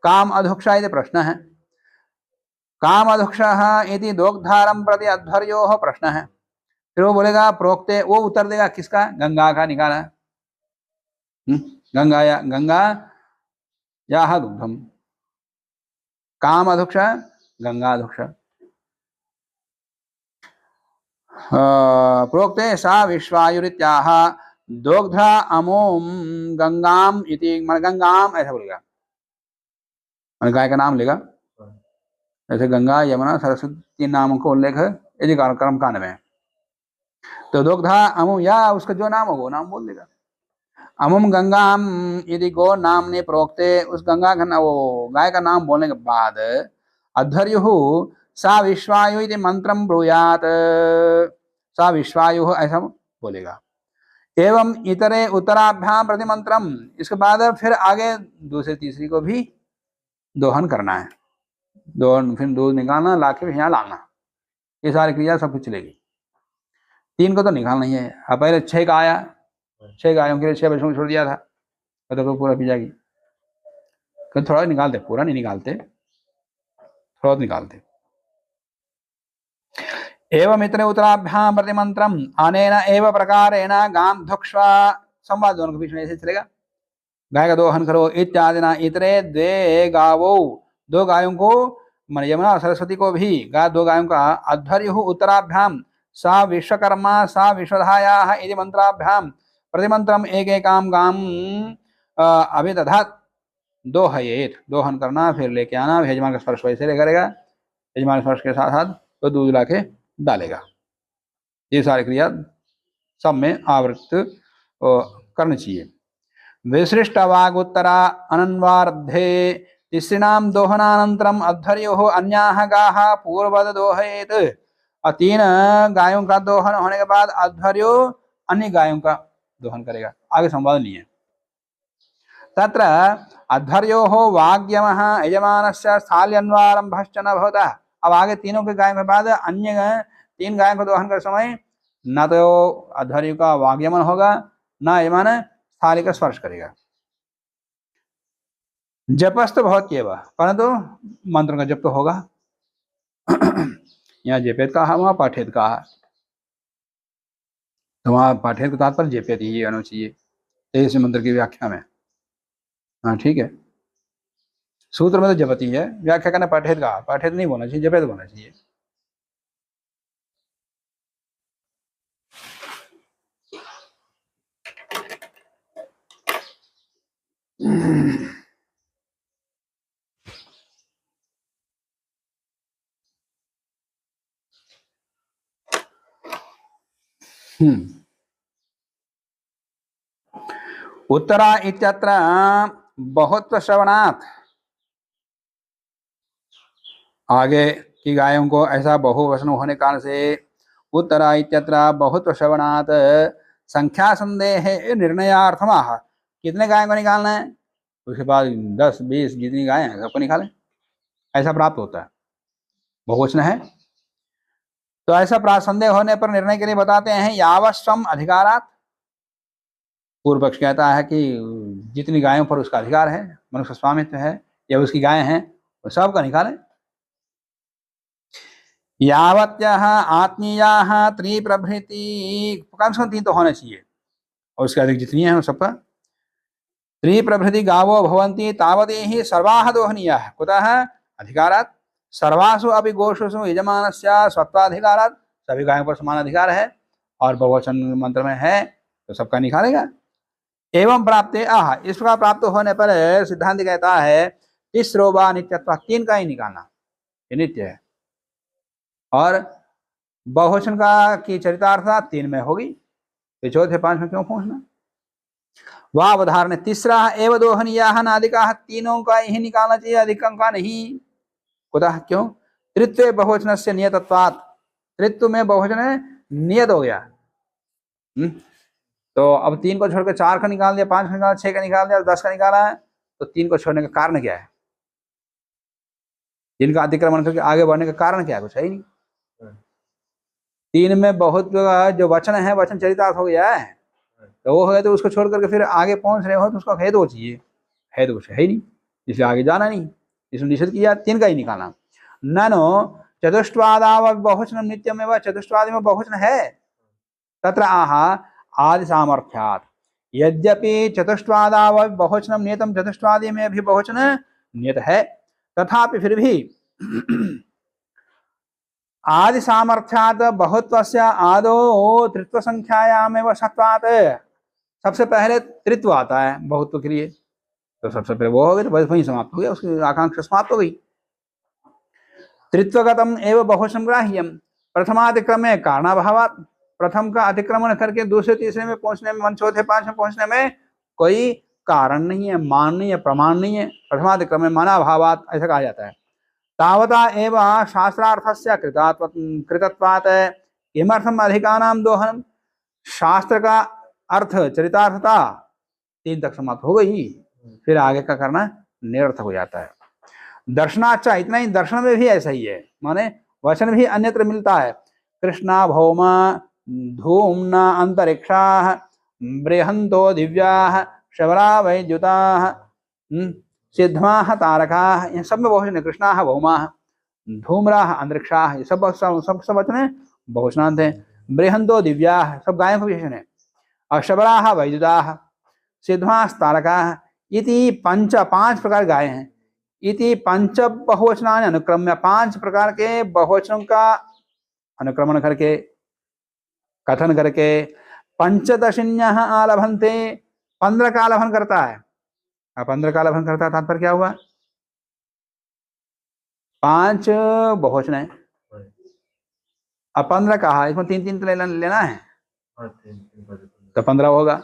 काम अधुक्षा इति प्रश्न है। काम अधुक्षः इति दोग्धारं प्रति अध्वर्योः प्रश्न है। फिर वो बोलेगा प्रोक्ते, वो उत्तर देगा किसका, गंगा का निकाला, गंगा या दुग्धम। काम अधुक्ष गंगा अधुक्ष। प्रोक्ते सा विश्वायुरित्याह दोग्धा अमोम गंगाम इति, गंगाम ऐसा बोलेगा, गाय का नाम लेगा। जैसे गंगा यमुना सरस्वती नामों को उल्लेख है यदि कर्म कांड में, तो दोग्धा अमुम या उसका जो नाम हो वो नाम बोल देगा। अमुम गंगाम यदि गो नाम ने प्रोक्ते, उस गंगा का वो गाय का नाम बोलने के बाद अध्वर्युः सा विश्वायु इति मंत्रम ब्रूयात, सा विश्वायु ऐसा बोलेगा। एवं इतरे उत्तराभ्याम प्रति मंत्रम, इसके बाद फिर आगे दूसरे तीसरी को भी दोहन करना है। फिर दूध निकालना, लाके फिर यहाँ लाना, ये सारी क्रिया सब कुछ चलेगी। 3 को तो निकालना ही है। अब पहले 6 का आया, 6 गायों के लिए 6 बच्चों को छोड़ दिया था, तो पूरा पी जाएगी। थोड़ा निकालते, पूरा नहीं निकालते, थोड़ा निकालते। एवं इतने उत्तराभ्याम प्रतिमंत्रम अनेन एव प्रकारेण गाम धुक्ष्वा, संवाद दोनों के बीच में ऐसे चलेगा। गाय का दोहन करो इत्यादि ना इतरे द्वे गावो, 2 गायों को, मन यमुना और सरस्वती को भी, 2 गायों का अध्वर्यु उत्तराभ्याम सा विश्वकर्मा सा विश्वधाया इति मंत्राभ्याम प्रतिमंत्रम एक एकाम गाम अभिदधात दोहयेत, दोहन करना फिर लेके आना, यजमान का स्पर्श वैसे ले करेगा, यजमान स्पर्श के साथ साथ तो दूध लाके डालेगा। ये सारी क्रिया सब में आवृत्त करनी चाहिए। विशिष्ट वागुत्तरा अनन्वार्धे तिसृणाम दोहनानंतरम अध्वर्यो अन्याः गाः पूर्ववद दोहयेत, और 3 गायों का दोहन होने के बाद अध्वर्यो अन्य गायों का दोहन करेगा। आगे संवाद नहीं है। तत्र अध्वर्योः वाग्यमः यजमानस्य स्थाल्यन्वारम्भश्च न भवतः। अब आगे तीनों के गायों के बाद अन्य 3 गायों को दोहन कर समय न तो अध्वर्य का वाग्यमन होगा, न यजमान स्थाली का स्पर्श करेगा। जपस्त भवत्येव, परंतु मंत्र का जप तो होगा। यहाँ जपेत कहा, वहां पाठेत कहा, तो वहां पाठेत का तात्पर्य जपेत ही होना चाहिए इस मंत्र की व्याख्या में। हाँ ठीक है, सूत्र में तो जपति है, व्याख्या करना पाठेत कहा, पाठेत नहीं बोलना चाहिए, जपेत बोलना चाहिए। उत्तरा इत्यत्र बहुत्व श्रवणात्, आगे की गायों को ऐसा बहुवचन होने कारण से उत्तरा इत्यत्र बहुत्व श्रवणात् संख्या संदेह निर्णयार्थम आह, कितने गायों को निकालना है, उसके बाद 10 20 जितनी गायें हैं सबको निकालें, ऐसा प्राप्त होता है। बहुवचन है तो ऐसा प्राप्त संदेह होने पर निर्णय के लिए बताते हैं यावस्वम अधिकारात। पूर्व पक्ष कहता है कि जितनी गायों पर उसका अधिकार है, मनुष्य स्वामित्व है या उसकी गायें हैं, वो सबका निकालें। यावत्यः आत्मीयाः त्रिप्रभृति, कम से कम 3 तो होना चाहिए, और उसके अधिक जितनी है सबका। त्रिप्रभृति गावो भवन्ति तावती ही सर्वाः दोहनीयाः, कुतः अधिकारात्, सर्वासु अपि गोषुषु यजमानस्य स्वत्वाधिकारात्, सभी गायों पर समान अधिकार है, और बहुवचन मंत्र में है तो सबका निकालेगा। एवं प्राप्ते आह, इस प्रकार प्राप्त होने पर सिद्धांत कहता है तिस्रो वा नित्यत्व, 3 का ही निकालना, ये नित्य है। और बहुवचन का की चरितार्थता 3 में होगी, तो चौथे 5 में क्यों पहुंचना। वह अवधारण तीसरा एव दोहनीयाः नादिकाः, 3 का ही निकालना चाहिए, अधिकं का नहीं। कुतः, क्यों, त्रित्वे बहुवचन से नियतत्वात्, त्रित्व में बहुवचन नियत हो गया। तो अब 3 को छोड़कर 4 का निकाल दिया, 5 का निकाला, 6 का निकाल दिया, 10 का निकाला है, तो 3 को छोड़ने का कारण क्या है, 3 का अतिक्रमण करके आगे बढ़ने का कारण क्या है, कुछ है ही नहीं। 3 में बहुत जो वचन है, वचन चरितार्थ हो गया है, तो वो है तो उसको छोड़ करके फिर आगे पहुंच रहे हो तो उसका हेतु चाहिए, हेतु कुछ है ही नहीं, इसलिए आगे जाना नहीं, इसमें निषेध किया, 3 का ही निकालना। ननो चतुष्टवादाव बहुवचन नित्यम एवं, चतुष्टवादी में बहुवचन है, तत्र आह आदि सामर्थ्यात्, यद्यपि चतुष्टवादाव बहुवचन नियतम, चतुष्टवादी में भी बहुवचन नियत है, तथापि फिर भी आदि सामर्थ्यात् बहुत्वस्य आदौ त्रित्व संख्यायामेव सत्वात्, सबसे पहले त्रित्व आता है बहुत्व के लिए, तो सबसे पहले वो हो गया, तो बस वहीं समाप्त हो गया, उसकी आकांक्षा समाप्त हो गई। त्रित्वगतम एवं बहुवचन ग्राह्यम, प्रथमातिक्रमे कारणाभावात्, प्रथम का अतिक्रमण करके दूसरे तीसरे में पहुंचने में, चौथे 5 में पहुंचने में कोई कारण नहीं है, मान नहीं है, प्रमाण नहीं है, प्रथमातिक्रमे मानाभावात् ऐसा कहा जाता है। तावता एवं शास्त्रार्थस्य कृतत्वात् किमर्थम अधिकानां दोहनम, शास्त्र का अर्थ चरितार्थता 3 तक समाप्त हो गई, फिर आगे का करना निरर्थक हो जाता है। दर्शनाचा, इतना ही, दर्शन में भी ऐसा ही है, माने वचन भी अन्यत्र मिलता है। कृष्णा भौमा धूम्ना अंतरिक्षा बृहंतो दिव्या शबरा वैद्युता सिद्धमा तारका, ये सब में बहुवचन है। कृष्णा भौमा धूम्रा अंतरिक्षा, ये सब सब सब सब वचन है, बहुवचनांत है। बृहंतो दिव्या, सब गायों का विशेषण है। और शबरा वैद्युता सिद्धमा तारका, इति पंच, पांच प्रकार गाय हैं। इति पंच बहुवचनानि अनुक्रम्य, पांच प्रकार के बहुवचनों का अनुक्रमण करके, कथन करके, पंचदशिन्यः आलभन्ते, 15 का आलभन करता है। 15 का आलभन करता है, तात्पर्य क्या हुआ? 5 बहुवचन है, अब 15 कहा, इसमें 3 3 तो लेना है, तो 15 होगा।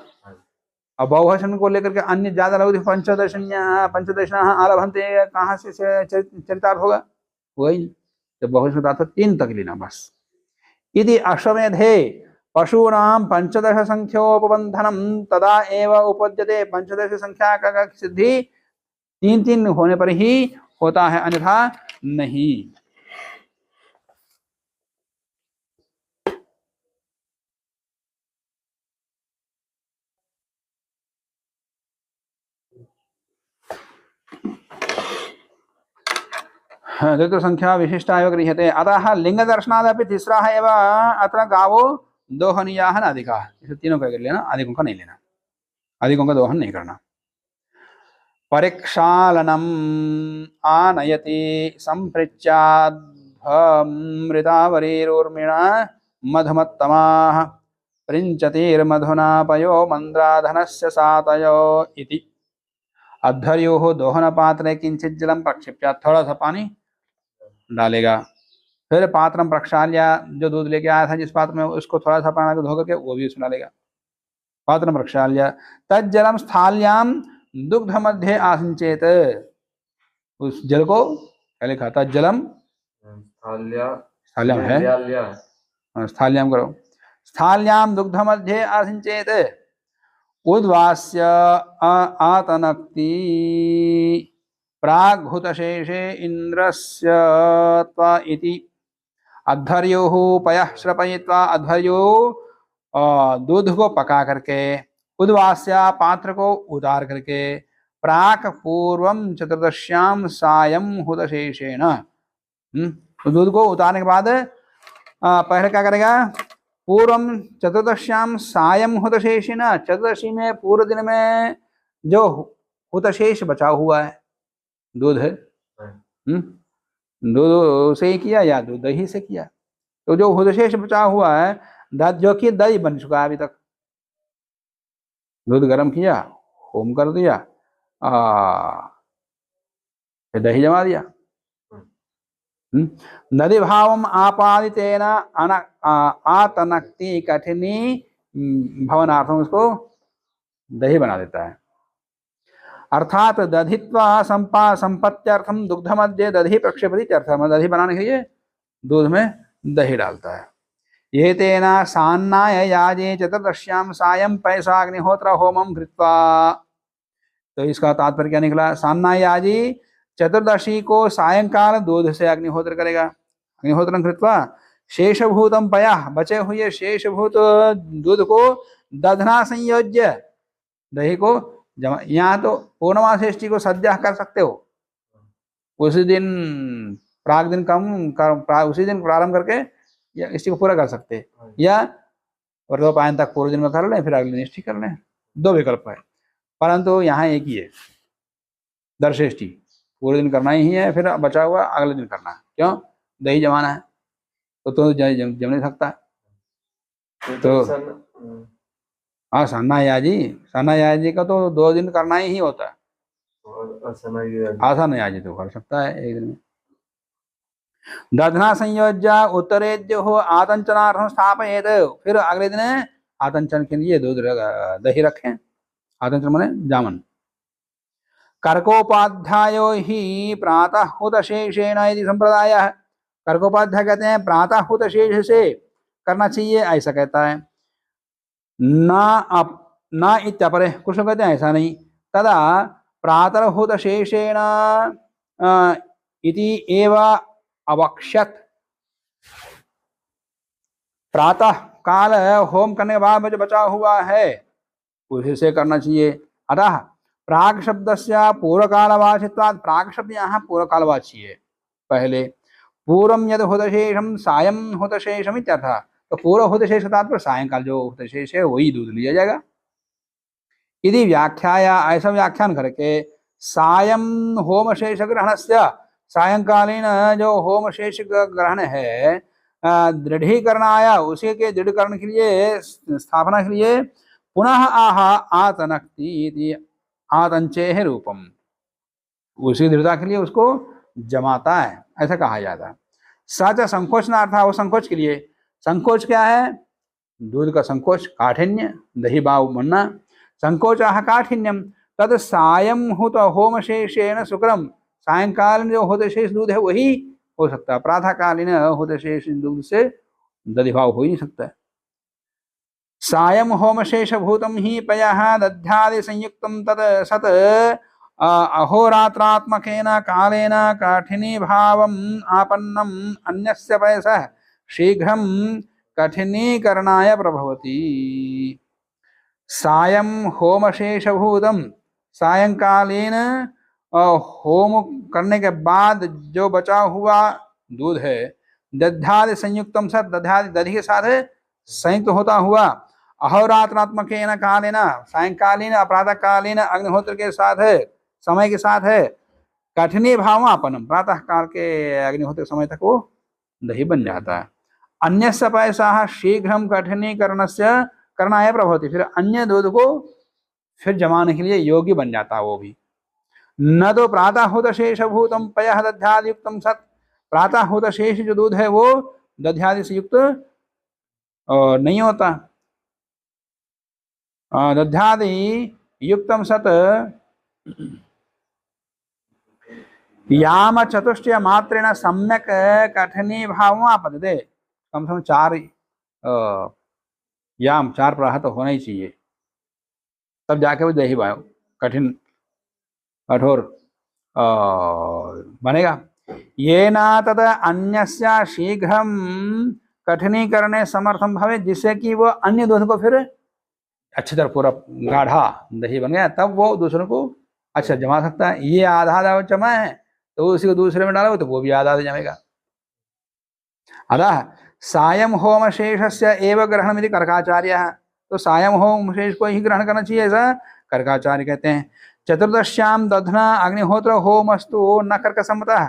अब बहुवचन को लेकर के अन्य ज्यादा लोग पंचदशिन्यः आलभन्ते कहाँ से चरितार्थ होगा? वही नहीं, तो बहुवचन का तात्पर्य 3 तक लेना बस। इति अश्वमेधे पशूनां 15 संख्योपबंधनम तदा एव उपद्यते, 15 संख्या का सिद्धि 3 3 होने पर ही होता है, अन्यथा नहीं। द्वितीय संख्या विशिष्टा एव गृह्यते, अतः लिंग दर्शनादपि तीसरा है एव अत्र गावो दोहनीयाः न अधिकाः, इसे तीनों का लेना, अधिकों का नहीं लेना, अधिकों का दोहन नहीं करना। परीक्षालनम आनयति संपृच्छाद्भमृतावरीरूर्मिणा मधुमत्तमाः पृञ्चतिर्मधुना पयो मन्द्राधनस्य सातयो इति। अध्वर्योः दोहन पात्रे किंचित जलम प्रक्षिप्य, थोड़ा सा पानी डालेगा, फिर पात्रम प्रक्षाल्य, जो दूध लेके आया था जिस पात्र में, उसको थोड़ा सा पानी धो करके वो भी उसमें डालेगा। पात्रम प्रक्षाल्य तज्जलम स्थाल्याम दुग्ध मध्य आसिंचेत, उस जल को क्या लिखा था? जलम स्थाल्याम है, स्थाल्याम करो, स्थाल्याम दुग्ध मध्य आसिंचेत उद्वास्य आतनक्ति प्राग्हुतशेषे इंद्रस्य त्वा इति। अध्वर्योः पयः श्रपयित्वा, अध्वर्योः दूध को पका करके, उद्वास्य पात्र को उतार करके, प्राक पूर्वम चतुर्दश्याम सायं हुतशेषेण, दूध को उतारने के बाद पहले क्या करेगा? पूर्वम चतुर्दश्याम सायं हुतशेषेण, चतुर्दशी में पूर्व दिन में जो हुतशेष बचा हुआ है दूध है, दूध से ही किया या दूध दही से किया, तो जो हुतशेष बचा हुआ है, जो कि दही बन चुका है अभी तक, दूध गर्म किया, होम कर दिया, फिर दही जमा दिया, नदी भावम आपादितेन आतनक्ति कठिनी भवनार्थम, उसको दही बना देता है। अर्थात दधित्वा संपत्त्यर्थम दुग्ध मध्य दधि प्रक्षेपति, दधि बनाने के लिए दूध में दही डालता है। ये तेना सान्नाय याजे चतुर्दश्याम सायं पैसाग्निहोत्र होमम कृत्वा, तो इसका तात्पर्य क्या निकला? सान्नाय याजी चतुर्दशी को सायंकाल दूध से अग्निहोत्र करेगा, अग्निहोत्रम कृत्वा शेषभूतम पया, बचे हुए शेषभूत दूध को दधना संयोज्य, दही को जमा, यहाँ तो पूर्णमासेष्टि को सद्या कर सकते हो, उसी दिन प्राग दिन उसी दिन प्रारंभ करके या इसी को पूरा कर सकते हैं, या वर्धोपायन तक पूरे दिन में कर लें, फिर अगले दिन कर लें, 2 विकल्प है। परंतु यहाँ एक ही है, दर्शेष्टि पूरे दिन करना ही है, फिर बचा हुआ अगले दिन करना है। क्यों? दही जमाना है, तो जम नहीं सकता। तो हाँ, सन्ना याजी का तो 2 दिन करना ही होता है, आसान याजी तो कर सकता है एक दिन में। दधना संयोज्य उत्तरेद्यो आतंचनार्थम स्थापयेत, फिर अगले दिन आतंचन के लिए दूध दही रखें, आतंचन माने जामन। कर्कोपाध्यायो ही प्रातः हुतशेषेण यदि संप्रदाय है, कर्कोपाध्याय कहते हैं प्रातः हुतशेष से करना चाहिए, ऐसा कहता है। न इत्यपरे, कुछ लोग कहते हैं ऐसा नहीं, तदा प्रातर्हुतशेषेण इति एव अवक्ष्यत। प्रातः काल होम करने के बाद में जो बचा हुआ है उसी से करना चाहिए। अतः प्राग शब्द से पूर्व कालवाचित्वात्, प्राग शब्द यहाँ पूर्व कालवाची है। पहले पूर्वम यद हुतशेषम सायं हुतशेषम इत्यर्थ, तो पूर्व हुतशेष तात्पर्य सायंकाल जो हुतशेष है वही दूध लिया जाएगा। यदि व्याख्याया, ऐसा व्याख्यान करके सायं होम शेष ग्रहण से, सायंकालीन जो होम शेष ग्रहण है दृढ़ीकरणाय, उसी के दृढ़ीकरण के लिए, स्थापना के लिए पुनः आह आतनक्ति आतंचे रूपम, उसी दृढ़ता के लिए उसको जमाता है, ऐसा कहा जाता है। सच संकोचनार्थ, वो संकोच के लिए। संकोच क्या है? दूध का संकोच, काठिन्य, दही भाव बनना। संकोच काठिन्यम तद सायं हुत होम शेषेण शुक्रम, सायंकालीन जो होते शेष दूध है वही हो सकता है। प्रातःकालीन होते शेष दूध से दधिभाव हो ही नहीं सकता है। सायं होम शेष भूतम ही पयः दध्यादि संयुक्तम तद सत अहोरात्रात्मकेन कालेन काठिनी भावम आपन्नम अन्यस्य पयसः शीघ्रं कठिनीकरणाय प्रभवति। सायं होम शेष भूतम, सायंकालीन होम करने के बाद जो बचा हुआ दूध है, दध्यादि संयुक्तम सत, दध्यादि दधि के साथ संयुक्त होता हुआ, अहोरात्रात्मकेन कालेन, सायंकालीन प्रातःकालीन अग्निहोत्र के साथ है, समय के साथ है, कठिनी भावापनम, प्रातः काल के अग्निहोत्र समय तक वो दही बन जाता है। अन्यस्य पयसः शीघ्रं कठिनीकरणस्य करणाय प्रभवति, फिर अन्य दूध को फिर जमाने के लिए योग्य बन जाता है वो भी। न तो प्रातः हुत शेष भूतम पयः दध्यादि युक्तम सत, प्रातः हुत शेष जो दूध है वो दध्यादि से युक्त नहीं होता। दध्यादि युक्तम सत याम चतुष्टय मात्रेण सम्यक कठिनी भाव आपदते, कम से कम 4 याम, 4 प्रवाह तो होना ही चाहिए, तब जाके वो दही भाव कठिन कठोर बनेगा। ये न तद अन्यस्य शीघ्रम कठिनीकरणे समर्थम भवे, जिससे कि वो अन्य दूध को फिर अच्छी तरह पूरा गाढ़ा दही बन गया, तब वो दूसरों को अच्छा जमा सकता है। ये आधा जमा है तो उसी को दूसरे में डालोगे तो वो भी आधा जमेगा। अतः सायं होम शेषस्य एव ग्रहणमिति कर्काचार्य, तो सायं होम शेष को ही ग्रहण करना चाहिए, ऐसा कर्काचार्य कहते हैं। चतुर्दश्याम दधना अग्निहोत्र होमस्तु न कर्क सम्मतः,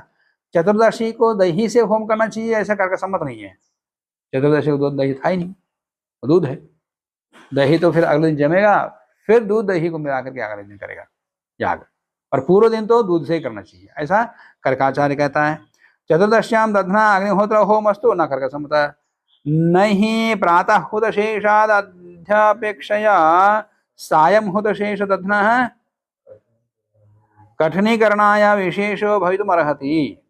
चतुर्दशी को दही से होम करना चाहिए, ऐसा कर्क सम्मत नहीं है। चतुर्दशी को दूध दही था ही नहीं, दूध है, दही तो फिर अगले दिन जमेगा, फिर दूध दही को मिला करके अगले दिन करेगा याग, और पूरे दिन तो दूध से ही करना चाहिए, ऐसा कर्काचार्य कहता है। चतुर्दश्याम दधना अग्निहोत्र होमस्तु न कर्क सम्मतः, नहीं प्रातः हुत शेषाद अध्यापेक्षया सायं हुत शेष दधनः कठिनीकरणाय विशेषो भवितुमर्हति।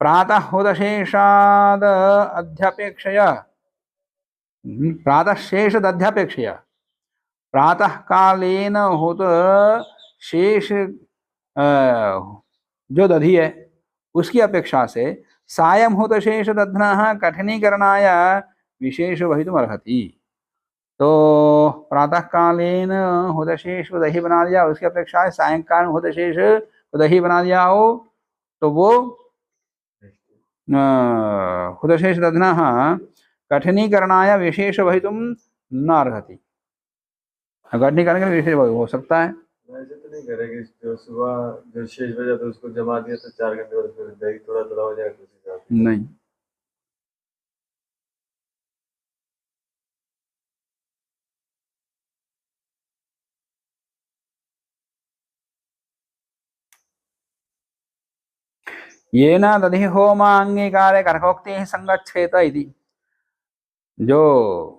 प्रातः हुत शेषाद अध्यापेक्षया, प्रातः शेष दध्यापेक्षया, प्रातः कालीन हुत शेष जो दधी है उसकी अपेक्षा से सायं हुत शेष दध्नः कठिनीकरणाय विशेष भवितुमर्हति। तो प्रातःकालीन हुत शेष को दही बना दिया, उसकी अपेक्षा है सायंकाल हुत शेष को दही बना दिया हो तो वो हुत शेष दध्नः कठिनीकरणाय विशेष भवितुम न अर्हति, कठिनी करने के लिए विशेष हो सकता है। ऐसे तो नहीं करेगी, जो सुबह जो शेष बचा तो उसको जमा दिया तो 4 घंटे बाद फिर दही थोड़ा थोड़ा हो जाएगा, उसी हिसाब से नहीं, येन दधि होम अंगीकारे कर्कोक्ति संगच्छेत इति, जो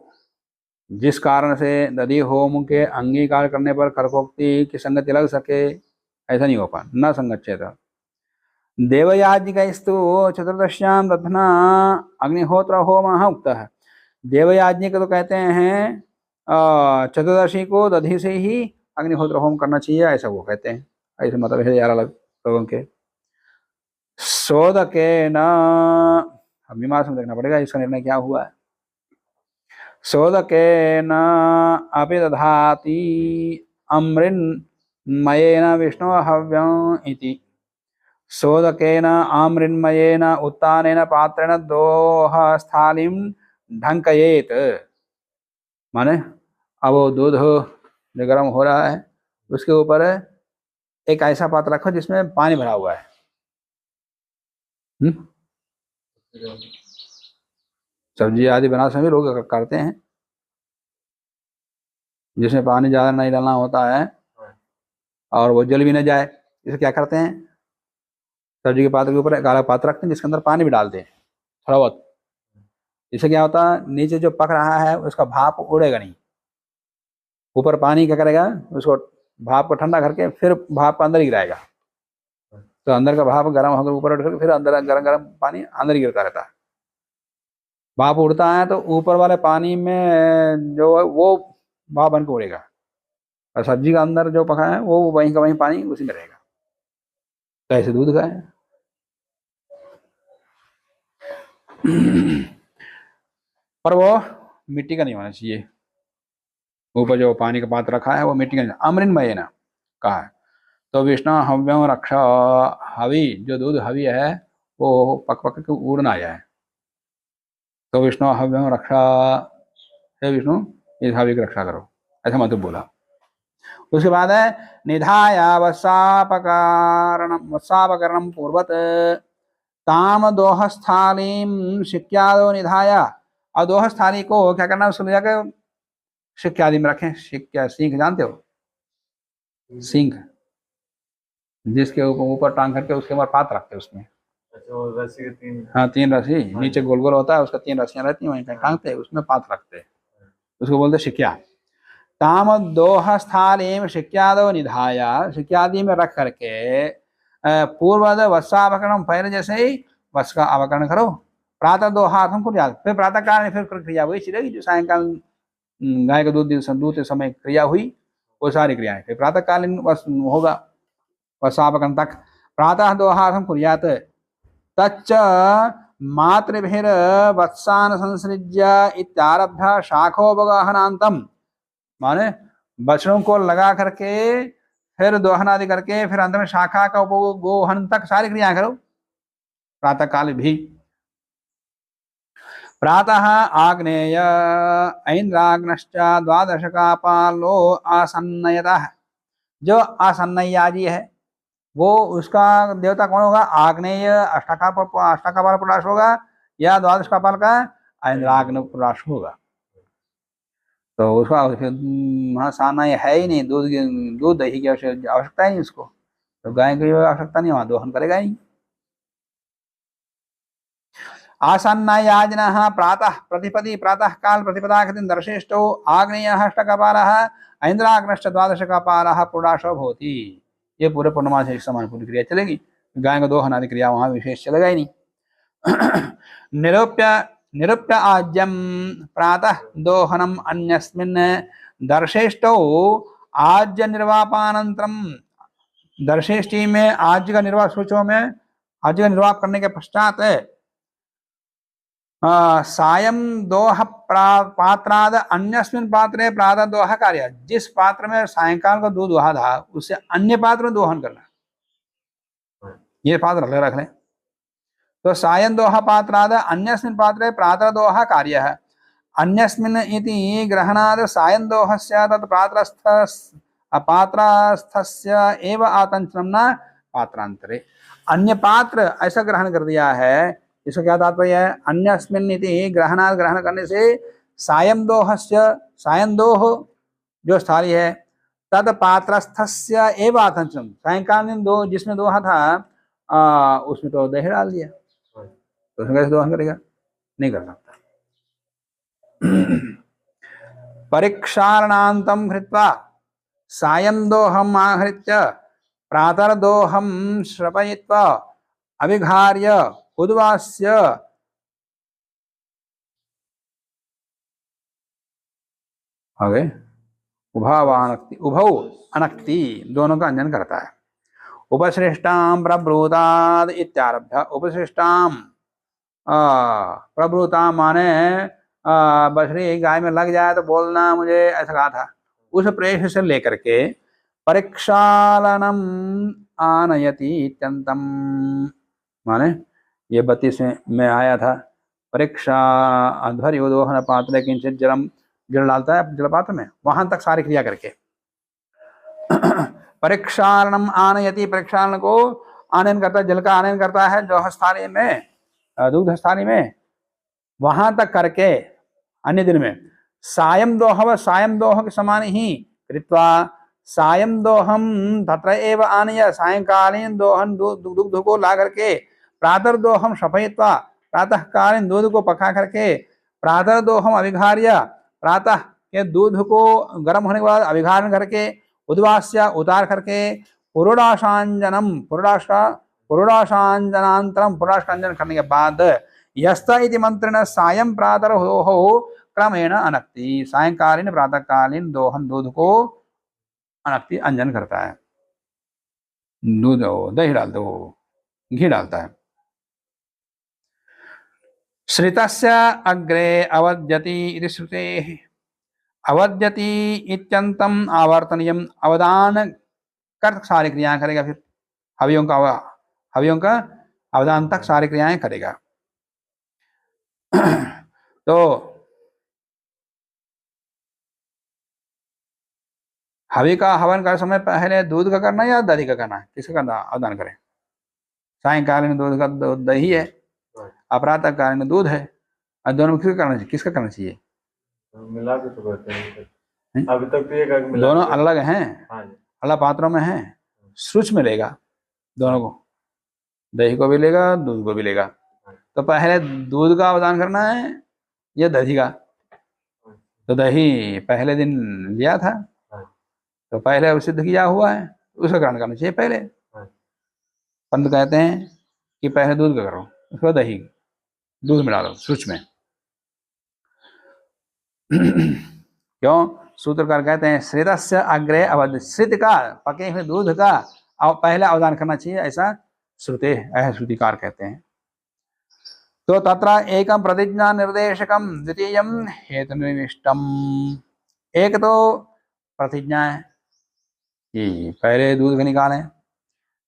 जिस कारण से दधि होम के अंगीकार करने पर कर्कोक्ति की संगति लग सके, ऐसा नहीं हो पा न संगच्छेत। देवयाज्ञिकैस्तु चतुर्दश्याम दधना अग्निहोत्र होमः उक्तः, देवयाज्ञिक तो कहते हैं चतुर्दशी को दधि से ही अग्निहोत्र होम करना चाहिए, ऐसा वो कहते हैं, ऐसे मतलब है यार अलग लोगों के। सोदकेन, अब मीमांसा में देखना पड़ेगा इसका निर्णय क्या हुआ है। सोदकेन अपि दधाति अमृन्मयेन विष्णु हव्यम् इति। सोदकेन आमृन्मयेन उत्तानेन पात्रेण दोहस्थालिं ढंकयेत। माने अब वो दूध जो गर्म हो रहा है उसके ऊपर एक ऐसा पात्र रखो जिसमें पानी भरा हुआ है। सब्जी आदि बनाते समय लोग करते हैं, जिसमें पानी ज्यादा नहीं डालना होता है और वो जल भी न जाए, इसे क्या करते हैं, सब्जी के पात्र के ऊपर एक अलग पात्र रखते हैं जिसके अंदर पानी भी डालते हैं थोड़ा बहुत। इससे क्या होता है, नीचे जो पक रहा है उसका भाप उड़ेगा नहीं, ऊपर पानी क्या करेगा, उसको भाप को ठंडा करके फिर भाप को अंदर ही गिराएगा, तो अंदर का भाप गर्म होकर ऊपर उठ फिर अंदर गरम गरम पानी अंदर ही गिरता रहता है। भाप उड़ता है तो ऊपर वाले पानी में जो है वो भाप बन के उड़ेगा, और सब्जी का अंदर जो पका है वो वहीं का वहीं पानी उसी में रहेगा। तो ऐसे दूध का है। पर वो मिट्टी का नहीं होना चाहिए, ऊपर जो पानी का पात्र रखा है वो मिट्टी का नहीं, अमृतमय ना कहा है। तो विष्णु हव्यम रक्षा, हवि जो दूध हवि है वो पक पक के उड़ ना जाए, तो विष्णु हव्यम रक्षा, हे विष्णु इस हवि की रक्षा करो, ऐसा मतलब बोला। उसके बाद है निधाया वत्सापकरणम पूर्वत ताम दोहस्थालीम शिक्यादो निधाया। और दोहस्थाली को क्या करना, उसको ले जाकर सिक्के आदि में रखें। सिक्का सींग जानते हो, सींग जिसके ऊपर टांग करके उसके ऊपर पात रखते हैं उसमें। अच्छा, वो रस्सी के तीन, हाँ 3 रस्सी नीचे गोल गोल होता है, उसका 3 रस्सियां रहती हैं, वहीं कहीं टांगते हैं, उसमें पात रखते हैं, उसको बोलते शिक्या। ताम दोह स्थालीम शिक्यादो निधाया, शिक्यादि में रख करके पूर्वद वत्सावकरण, पहले जैसे ही वत्स का अवकरण करो, प्रातः दोहार्थम को याद, फिर प्रातः काल फिर क्रिया वही चलेगी जो सायंकाल गाय का दूध समय क्रिया हुई, वो सारी क्रियाएं फिर प्रातः कालीन होगा वत्सावकरण तक। प्रातः दोहार्थम कुर्यात् तच्च मातृभिर वत्सान संसृज्य इत्यारभ्य शाखोपगाहनान्तम, माने बछड़ों को लगा करके फिर दोहन आदि करके फिर अंत में शाखा का उपगोहन तक सारी क्रिया करो प्रातः काल भी। प्रातः आग्नेय ऐन्द्राग्नश्च द्वादशकापालो आसन्नयतः, जो आसन्नयाजी है वो उसका देवता कौन होगा, आग्नेय अष्टाकापाल पुरुष होगा या द्वादश कपाल का ऐन्द्राग्न पुरुष होगा। तो उसका हाँ साना है ही नहीं, दूध दही की आवश्यकता ही नहीं उसको, तो गाय की आवश्यकता नहीं, वहां दोहन करेगा ही। आसन्नायाजनः प्रातः प्रतिपदी प्रातः काल प्रतिपदाकृतिं दर्शेष्टौ आग्नेयः अष्टकपालः ऐन्द्राग्नश्च द्वादशकपालः पुरुषो भवति। ये पूरे पूर्णमास एक समान पूरी क्रिया चलेगी, गाय का दोहन आदि क्रिया वहां विशेष चलेगा ही नहीं। निरूप्य आज्यम प्रातः दोहनम अन्यस्मिन् दर्शेष्टौ आज्य निर्वापानंतरम, दर्शेष्टि में आज्य का निर्वाह सूचो में आज्य का निर्वाह करने के पश्चात सायं दोह पात्राद अन्यस्मिन् पात्रे प्रातः दोह कार्य, जिस पात्र में सायंकाल का दूध दुहा था उससे अन्य पात्र में दोहन करना, ये पात्र रख लें। तो सायं दोह पात्राद अन्यस्मिन् पात्रे प्रातः दोह कार्य है, अन्यस्मिन् इति ग्रहणाद सायं दोहस्य तत् पात्रस्थस्य एव आतंचनम न पात्रांतरे। अन्य पात्र ऐसा ग्रहण कर दिया है, इसका क्या तात्पर्य है, अन्यस्मिन् इति ग्रहणाद ग्रहण करने से सायं दोहस्य, सायं दोह जो स्थाली है तद पात्रस्थस्य एव आतंचनम, सायंकालीन दो जिसमें दोहा था उसमें तो दही डाल दिया, तो उसमें कैसे दोहन करेगा, नहीं कर सकता। परीक्षारणान्तं कृत्वा सायं दोहम् आहृत्य प्रातर्दोहं श्रपयित्वा अभिघार्य उद्वास्य आगे उभौ अनक्ति दोनों का अंजन करता है। उपसृष्टां प्रब्रूताद इत्यारभ्य उपसृष्टां प्रब्रूतां माने बछड़ी गाय में लग जाए तो बोलना, मुझे ऐसा कहा था। उस प्रेष से लेकर के परीक्षालनम आनयति इत्यंतम, माने ये 32 में आया था। परीक्षा अध्वर्योदोहन पात्र किंचित जल डालता है जल पात्र में, वहां तक सारी क्रिया करके परीक्षालनम आनयति, परीक्षालन को आनयन करता है, जल का आनयन करता है जो हस्तानी में, दूध हस्तानी में, वहां तक करके अन्य दिन में सायं दोह व सायं दोह के समान ही कृत्वा सायं दोहम तत्र एव आनय, सायंकालीन दोहन दुग्ध को ला करके प्रातः दोहम शपयित्वा, प्रातः कालीन दूध को पका करके प्रातः दोहम अभिघार्य, प्रातः के दूध को गर्म होने के बाद अभिघारण करके उद्वास्य उतार करके पुरोडाशांजनम, पुरोडाशांजनांतरम, पुरोडाशांजन करने के बाद यस्त इति मंत्रेण सायं प्रातः दोहो क्रमेण अनक्ति, सायंकालीन प्रातःकालीन दोहन दूध को अनक्ति अंजन करता है। दूध दही डाल दो, घी डालता है। श्रितस्य अग्रे अवद्यति इति श्रुतेः, अवद्यति इत्यंतम आवर्तनीयम, अवदान कर सारी क्रियाएं करेगा। फिर हवियों का अवदान तक सारी क्रियाएं करेगा। तो हवि का हवन कर समय पहले दूध का करना या दही का करना है, किसका करना अवदान करें? सायंकालीन दूध का दही है, अपरातः कालीन दूध है, और दोनों में किसका करना चाहिए? मिला के तो करते हैं अभी तक तो ये दोनों अलग हैं, अलग पात्रों में हैं, सूच में लेगा दोनों को, दही को भी लेगा दूध को भी लेगा। तो पहले दूध का अवदान करना है या दही का? तो दही पहले दिन लिया था तो पहले सिद्ध किया हुआ है, उसका ग्रहण करना चाहिए पहले। पंत कहते हैं कि पहले दूध का करो, उसको दही दूध में डालो सूच में। क्यों? सूत्रकार कहते हैं श्रितस्य अग्रे अवध, श्रित का पके हुए दूध का पहले अवदान करना चाहिए, ऐसा श्रुते ऐसा श्रुतिकार कहते हैं। तो तत्र एकम प्रतिज्ञा निर्देशकम द्वितीयम हेतु निविष्टम, एक तो प्रतिज्ञा है कि पहले दूध का निकालें,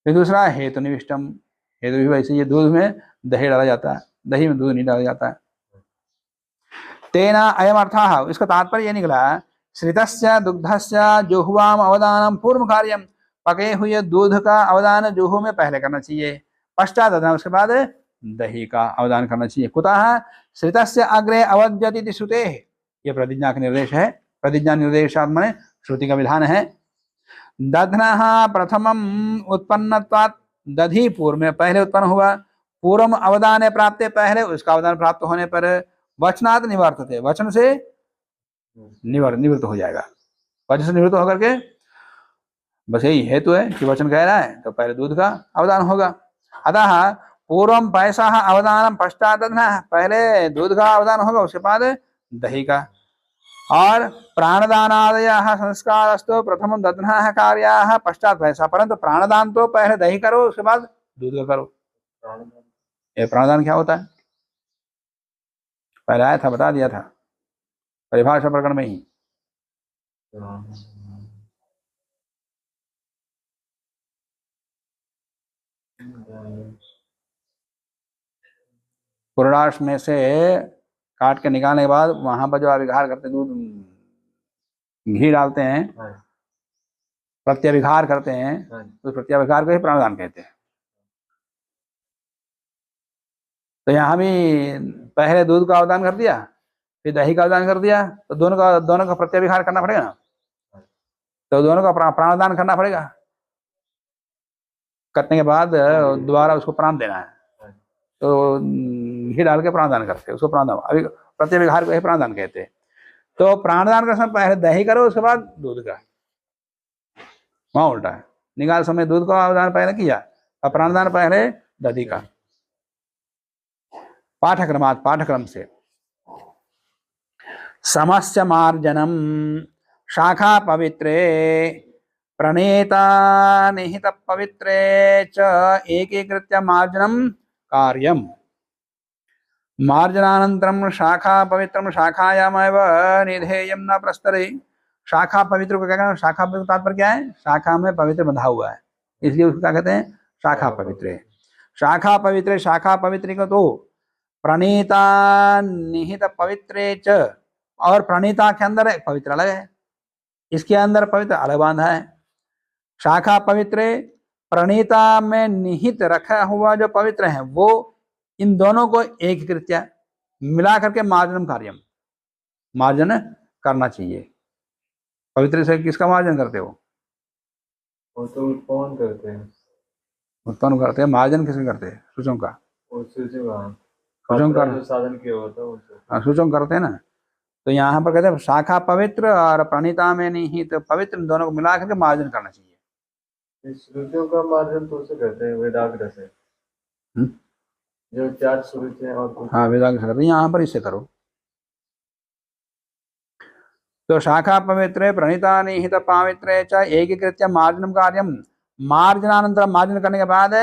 फिर दूसरा हेतु निविष्टम, हेतु भी वैसे ये दूध में दही डाला जाता है, दही में दूध नहीं डाला जाता है। तेना अयम अर्थः, इसका तात्पर्य यह निकला श्रितस्य दुग्धस्य जुह्वाम अवदानम पूर्व कार्यम, पके हुए दूध का अवदान जुहू में पहले करना चाहिए, पश्चात अवदान उसके बाद दही का अवदान करना चाहिए। कुतः? श्रितस्य अग्रे अवद्यति इति श्रुतेः, ये प्रतिज्ञा का निर्देश है, प्रतिज्ञा निर्देशात् माने श्रुति का विधान है। दध्नः प्रथमम उत्पन्नत्वात्, दधी पूर्व में पहले उत्पन्न हुआ, पूर्व अवदान प्राप्ते, पहले उसका अवदान प्राप्त होने पर वचनात् निवर्तते, वचन से निवृत्त हो जाएगा, वचन से निवृत्त होकर के, बस यही हेतु है कि वचन कह रहा है तो पहले दूध का अवदान होगा। अतः पूर्वम पैसा अवदानम पश्चात दध्नः, पहले दूध का अवदान होगा उसके बाद दही का। और प्राणदानादयः संस्कारस्तु प्रथम दध्नः कार्याः पश्चात पैसा, परंतु प्राणदान तो पहले दही करो उसके बाद दूध का करो। ये प्राणदान क्या होता है पहले आया था, बता दिया था परिभाषा प्रकरण में ही। पुरडाश में से काट के निकालने के बाद वहां पर जो अभिघार करते दूध घी डालते हैं, प्रत्यभिघार करते हैं, तो प्रत्यभिघार को ही प्राणदान कहते हैं। तो यहाँ भी पहले दूध का अवदान कर दिया, फिर दही का अवदान कर दिया, तो दोनों का प्रत्यभिघार करना पड़ेगा ना, तो दोनों का प्राणदान करना पड़ेगा। करने के बाद दोबारा उसको प्राण देना है, तो घी डाल के प्राणदान करते हैं, उसको प्राणदान, अभी प्रत्यभिघार को ही प्राणदान कहते हैं। तो प्राणदान का समय पहले दही करो उसके बाद दूध का, वहां उल्टा है, निकाल समय दूध का अवदान पहले किया और प्राणदान पहले दधी का। पाठक्रम से समस्य मार्जनम शाखा पवित्रे प्रणेता निहित पवित्रे च एकीकृत्य मार्जनम कार्यम। मार्जनानंतरम शाखा पवित्रम शाखायामेव निधेयम न प्रस्तरे। शाखा पवित्र को क्या कहते हैं? शाखा पवित्र तात्पर्य क्या है? शाखा में पवित्र बंधा हुआ है, इसलिए उसको क्या कहते हैं? शाखा पवित्र। शाखा पवित्र, शाखा पवित्र को तो प्रणीता निहित पवित्रे च, और प्रणीता के अंदर एक पवित्र अलग है, इसके अंदर पवित्र अलग बांधा है। शाखा पवित्र, प्रणीता में निहित रखा हुआ जो पवित्र है वो इन दोनों को एकीकृत्य मिला करके मार्जनम कार्यम, मार्जन करना चाहिए। पवित्र से किसका मार्जन करते हो? वो तो उत्पन्न करते हैं, उत्पन्न करते हैं। मार्जन किसके करते हैं? सूचों का। सूचों कर साधन किया होता है, सूचों करते हैं ना। तो यहाँ पर कहते हैं शाखा पवित्र और प्रणीता में निहित पवित्र, इन दोनों को मिला करके मार्जन करना चाहिए। श्रुतियों का मार्जन तो उसे करते हैं वेदाग्र से, जो 4 श्रुति हैं और हाँ वेदाग्र से करते हैं, यहाँ पर इससे करो। तो शाखा पवित्रे प्रणीता निहित पावित्रे च एकीकृत्य मार्जनम कार्यम। मार्जनानंतरम, मार्जन करने के बाद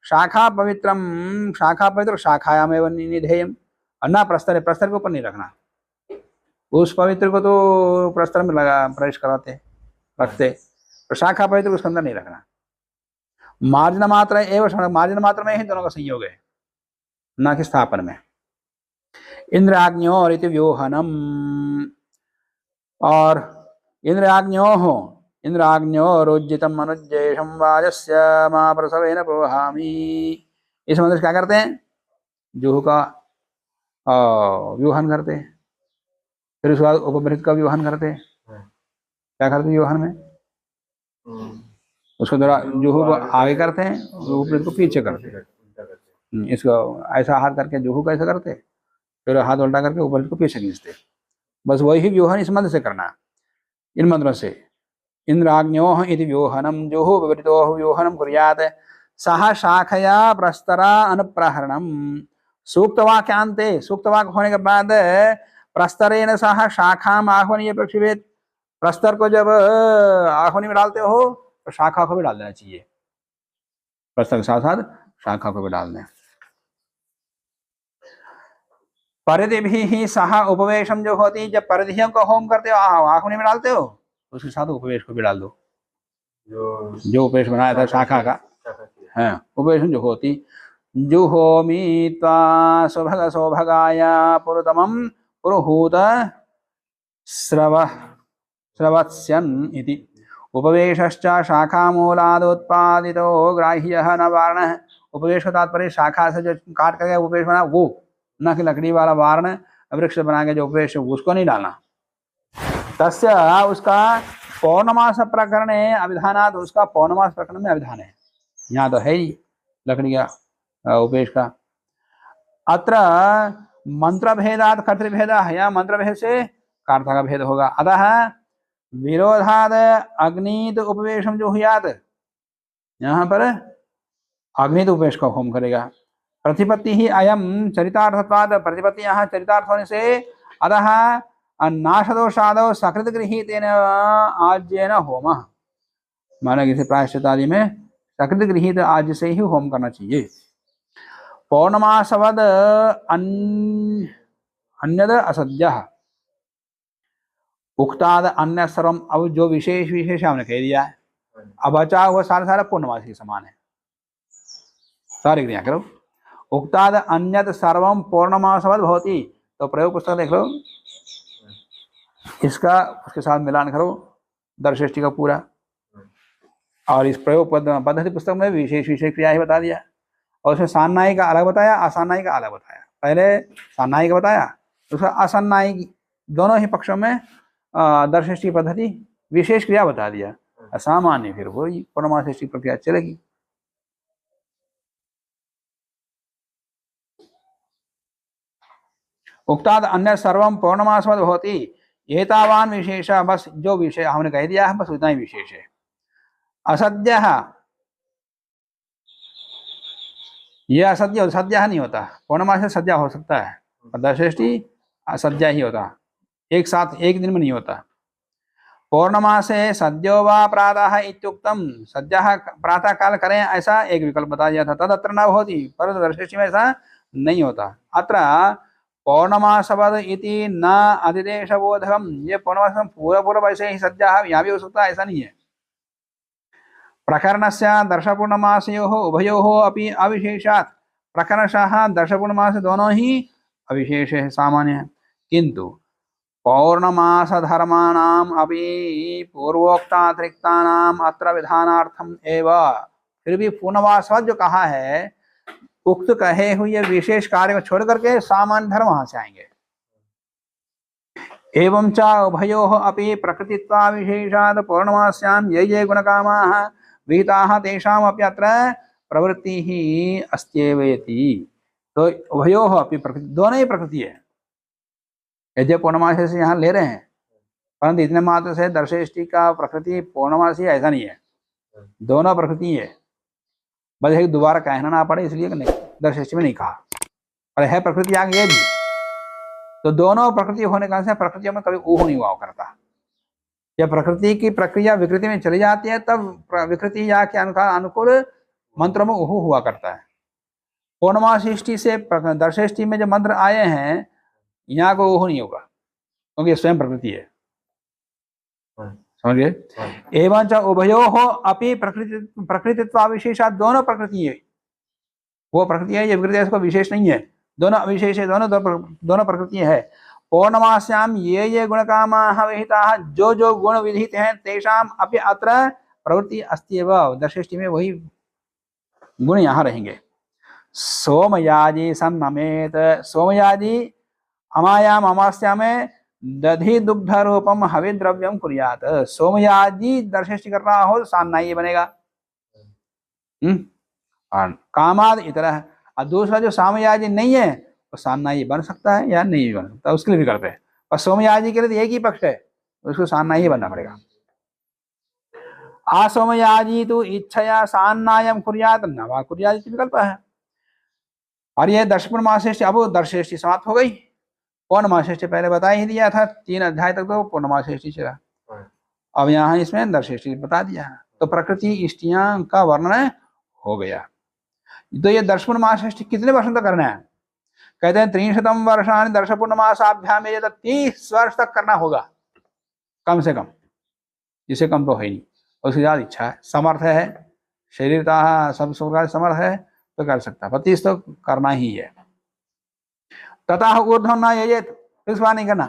शाखा पवित्रम, शाखा पवित्र शाखायामेव निधेयम, और ना प्रस्तर, प्रस्तर के ऊपर नहीं रखना। उस पवित्र को तो प्रस्तर में लगा प्रवेश कराते रखते, तो शाखा पवित्र उसके अंदर नहीं रखना। मार्जन मात्र एवं, मार्जन मात्र में ही दोनों का संयोग है, न कि स्थापन में। इंद्राग्न्यो और इति व्योहनम, और इंद्राग्न्यो रोज्जितम अनुज्जेशम वाजस्य मां प्रसवेन प्रोहामि। इस मंत्र से क्या करते हैं? जुहू का व्यूहन करते हैं, फिर उसके बाद उपबृत का व्यूहन करते हैं। क्या करते हैं व्यूहन में? उसको थोड़ा जुहू को आगे करते हैं, उपबृत को पीछे करते हैं। इसको ऐसा हाथ करके जुहू का ऐसा करते, फिर हाथ उल्टा करके उपबृत को पीछे खींचते। बस वही व्यूहन इस मंत्र से करना, इन मंत्रों से। इंद्राग्न्योः इति व्यूहनम जुहू विवृतोः व्यूहनम कुर्यात् सह शाखया प्रस्तरा अनुप्रहरणम। सूक्तवाक्यांते, सूक्तवाक्य होने के बाद प्रस्तरेण सह शाखाम आह्वनीय प्रक्षिपेत्। प्रस्तर को जब आह्वनी में डालते हो तो शाखा को भी डाल देना चाहिए, प्रस्तर के साथ साथ शाखा को भी डाल दें। परिधि भी ही सह उपवेशम जो होती, जब परिधियों को होम करते हो आह्वनी में डालते हो, उसके साथ उपवेश को भी डाल दो, जो उपवेश बनाया था शाखा का। हाँ, उपवेश जो होती, जुहोमि त्वा सुभग सौभगाय पुरुतमं पुरुहूत स्रवत्स्यन् इति। उपवेशश्च शाखामूलादुत्पादितो ग्राह्यः न वारणः। उपवेश का तात्पर्य शाखा से जो काट करके उपवेश बना वो, न कि लकड़ी वाला वारण वृक्ष बना के जो उपवेश उसको नहीं डालना। तस्य, उसका पौर्णमास प्रकरण अभिधानात्, उसका पौर्णमास प्रकरण में अभिधान है, यहाँ तो है ही लकड़ी का उपवेश का। अत्र मंत्र भेदात कर्तृभेद है, या मंत्र भेद से कार्ता का भेद होगा। अतः विरोधाद अग्नित उपवेशम जो हुयात, यहाँ पर अग्नित उपवेश का होम करेगा। प्रतिपत्ति ही अयम चरितार्थत्वाद, प्रतिपत्ति यहाँ चरितार्थ होने से, अतः नाशदोषादो सकृत गृहीतेन आज्येन होम, माना किसी प्रायश्चित आदि में सकृत गृहीत आज से ही होम करना चाहिए। पौर्णमासवद अन्यद असद्यः उक्ताद अन्य सर्वम। अब जो विशेष विशेष हमने कह दिया है, अब बचा हुआ सारा सारा पूर्णमास के समान है, सारी क्रिया करो। उक्ताद अन्यत सर्वम पौर्णमासवद भवति, तो प्रयोग पुस्तक देख लो, इसका उसके साथ मिलान करो दर्शष्टि का पूरा, और इस प्रयोग पद्धति पुस्तक में विशेष विशेष क्रिया ही बता दिया, और उसमें सान्नायिक का अलग बताया, असान्नायिक का अलग बताया। पहले सान्नायिक बताया, उसका असन्नायिक, दोनों ही पक्षों में दर्शष्टि पद्धति विशेष क्रिया बता दिया। असामान्य फिर वही पूर्णमासी प्रक्रिया चलेगी। उक्ताद अन्य सर्वम पौर्णमासवद होती, एतावान विशेष, बस जो विषय हमने कह दिया है बस उतना ही विशेष है। असद्य, यह असद्य सद्य नहीं होता, पौर्णमास से सद्य हो सकता है, और दर्शष्टि असद्य ही होता, एक साथ एक दिन में नहीं होता। पौर्णमासे सद्यो वा प्रातः इत्युक्तम, सद्यः प्रातः काल करें ऐसा एक विकल्प बताया दिया था, तदत्र न होती, परंतु दर्शेष्टि में ऐसा नहीं होता। अत्र पौर्णमासवद इति न अधिदेशबोधकम, ये पौर्णमास पूरा पूरा वैसे ही सद्यः यहाँ भी हो सकता है, ऐसा नहीं है। प्रकरणस्य दर्शपूर्णमासयोः उभयोः अपि अविशेषात्, प्रकरणशः दर्शपूर्णमास दोनों ही अविशेष है, सामान्य है। किंतु पौर्णमास धर्माणाम अपि पूर्वोक्तातिरिक्तानाम अत्र विधानार्थम एव, फिर भी पूर्णमास जो कहा है, उक्त कहे हुए विशेष कार्य को छोड़ करके सामान्य धर्म वहां से आएंगे। एवं च उभयोः अपि प्रकृतित्वा विशेषात् पौर्णमास्यां ये ये गुणकामाः विहिताः तेषाम् अपि अत्र प्रवृत्तिः अस्त्येवेति। तो उभयोः अपि प्रकृति, दोनों ही प्रकृति है। यद्य पूर्णमासी से यहाँ ले रहे हैं, परंतु इतने मात्र से दर्शेष्टि का प्रकृति पूर्णमासी ऐसा नहीं है, दोनों प्रकृति है। बस एक दोबारा कहना ना पड़े इसलिए दर्शेष्टि में नहीं कहा, और है प्रकृति आगे ये भी। तो दोनों प्रकृति होने का से प्रकृतियों में कभी ऊह नहीं हुआ करता। जब प्रकृति की प्रक्रिया विकृति में चली जाती है तब विकृति या के अनुकूल मंत्रों में ऊह हुआ करता है। पूर्णमासी से दर्शेष्टि में जो मंत्र आए हैं, यहाँ को ऊह नहीं होगा, क्योंकि स्वयं प्रकृति है। समझ गए? एवं च उभयोः अपि प्रकृतित्वा विशेषात्, दोनों प्रकृति है, वो प्रकृति है, ये विकृति है, इसको विशेष नहीं है, दोनों अविशेष है, दोनों प्रकृति है। पौर्णमास्याम ये ये गुणकामाः विहिताः, जो जो गुण विधित हैं, तेषाम अपि अत्र प्रवृत्ति अस्ति एव, दर्शेष्टि में वही गुण यहाँ रहेंगे। सोमयाजी सन्नमेत, सोमयाजी अमायाम अमास्या में दधि दुग्ध रूपम हविद्रव्यम कुर्यात, सोमयाजी दर्शेष्टि कर रहा हो तो सान्नायी बनेगा। और कामाद इतर, और दूसरा जो सामयाजी नहीं है वो सान्नायी बन सकता है या नहीं बन सकता, उसके लिए विकल्प है। और सोमयाजी के लिए एक ही पक्ष है, उसको सान्नायी बनना पड़ेगा। असोमयाजी तो इच्छया सान्नायम कुर्यात न वा कुर्यात विकल्प है। और ये दर्शपूर्णमासेष्टि, अब दर्शेष्टि समाप्त हो गई। पूर्णमासेष्टि पहले बता ही दिया था, 3 अध्याय तक तो पूर्णमासेष्टि चला, अब यहाँ इसमें दर्शेष्टि बता दिया, तो प्रकृति इष्टियां का वर्णन हो गया। तो ये दर्शपूर्णमासेष्टि कितने वर्षों तक करना है? कहते हैं 300 वर्षाणि दर्शपूर्णमासाभ्याम, ये 30 वर्ष तक करना होगा कम से कम, जिसे कम तो है नहीं। उसकी ज्यादा इच्छा है, समर्थ है, शरीरतः सब प्रकार समर्थ है तो कर सकता है, 30 तो करना ही है। तथा ऊर्ध्व न यजेत, उसके बाद नहीं करना,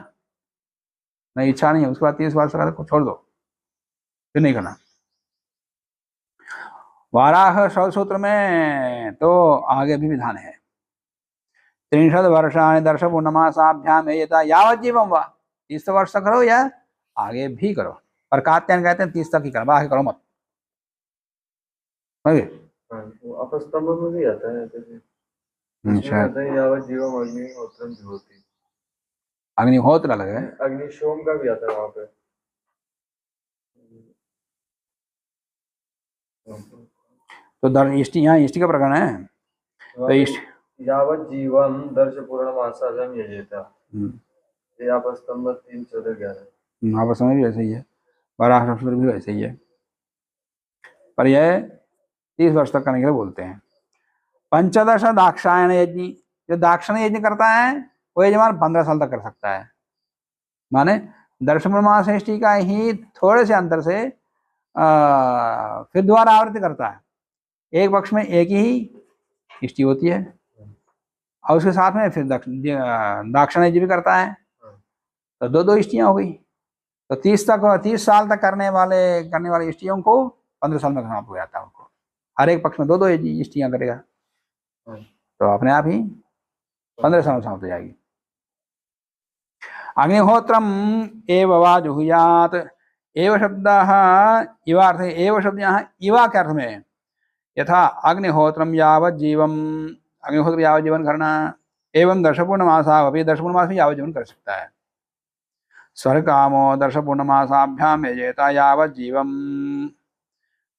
नहीं इच्छा नहीं है, उसके बाद 30 वर्ष का छोड़ दो, फिर नहीं करना। वाराह सूत्र में तो आगे भी विधान है, 30 वर्षाणि दर्शपूर्णमासाभ्याम एयेत यावत् जीवम वा, 30 वर्ष तक करो या आगे भी करो, पर कात्यायन कहते हैं 30 तक ही करो, आगे करो मत। अपस्तंभ में भी आता है, यावत् जीवम अग्निहोत्रम जुहोति, अग्निहोत्र अलग है, अग्निशोम का भी आता है वहां पे। तो इष्टि, यहाँ इष्टि का प्रकरण है, तो इष्ट यावत् जीवम दर्शपूर्णमासाभ्याम यजेत, ये अपस्तंभ 3:14-11 आपस में भी वैसे ही है, वाराह सूत्र भी वैसे ही है, पर यह 30 वर्ष तक करने के लिए बोलते हैं। 15 दाक्षायण यज्ञ, जो दाक्षिण यज्ञ करता है वो यजमान 15 साल तक कर सकता है, माने दर्शपूर्णमासेष्टि का ही थोड़े से अंतर से फिर दोबारा आवृत्ति करता है। एक पक्ष में एक ही इष्टि होती है और उसके साथ में फिर दाक्षिण यज्ञ भी करता है, तो 2 इष्टियां हो गई। तो 30 साल तक करने वाले इष्टियों को 15 साल में समाप्त हो जाता है उनको, हर एक पक्ष में 2 इष्टियां करेगा, तो अपने आप ही 15 साल में समाप्त हो जाएगी। अग्निहोत्रम एव वा जुहुयात, एव शब्द इवार्थ, एव शब्द यहाँ इवा के अर्थ में है, यथा अग्निहोत्रम यावत् जीवम, अग्निहोत्र यावत् जीवन करना, एवं दर्शपूर्णमासा अभी, दर्शपूर्णमास भी यावत् जीवन कर सकता है। स्वर्कामो दर्शपूर्णमासाभ्याम यजेत यावत् जीवम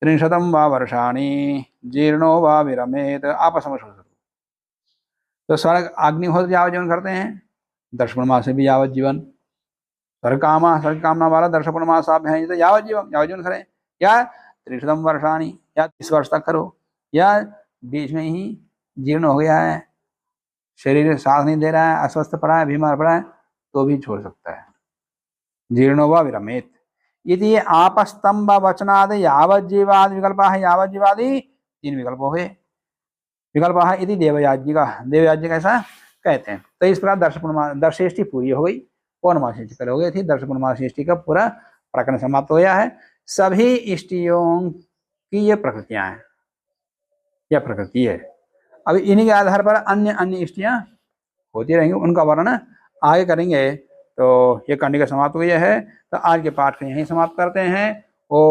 30 वा वर्षाणि जीर्णो वा विरमेत आपसमश्रुत। तो स्वर्ग अग्निहोत्र यावत् जीवन करते हैं, दर्शपूर्णमास भी यावत् जीवन, स्वर्ग कामना वाला दर्श पूर्णमासाभ्याम तो यावजीवन करें, या 30 वर्षाणी, या 30 वर्ष तक करो, या बीच में ही जीर्ण हो गया है, शरीर साथ नहीं दे रहा है, अस्वस्थ पड़ा है, बीमार पड़ा है, तो भी छोड़ सकता है। जीर्णो व विरमेत यदि आपस्तंभ वचनादि यावज्जीवादि विकल्पाः, यावज्जीवादि 3 विकल्प हो गए। विकल्पाः इति देवयाज्ञिका, देवयाज्ञिका ऐसा कहते हैं। तो इस प्रकार दर्शेष्टि पूरी हो गई। पौर्णमासी कल हो गई थी। दर्श पूर्णमासी का पूरा प्रकरण समाप्त हो गया है। सभी इष्टियों की ये प्रकृतियां हैं, यह प्रकृति है। अब इन्हीं के आधार पर अन्य अन्य इष्टियां होती रहेंगी, उनका वर्णन आगे करेंगे। तो ये कंडिका समाप्त हुई है। तो आज के पाठ को यहीं समाप्त करते हैं। ओ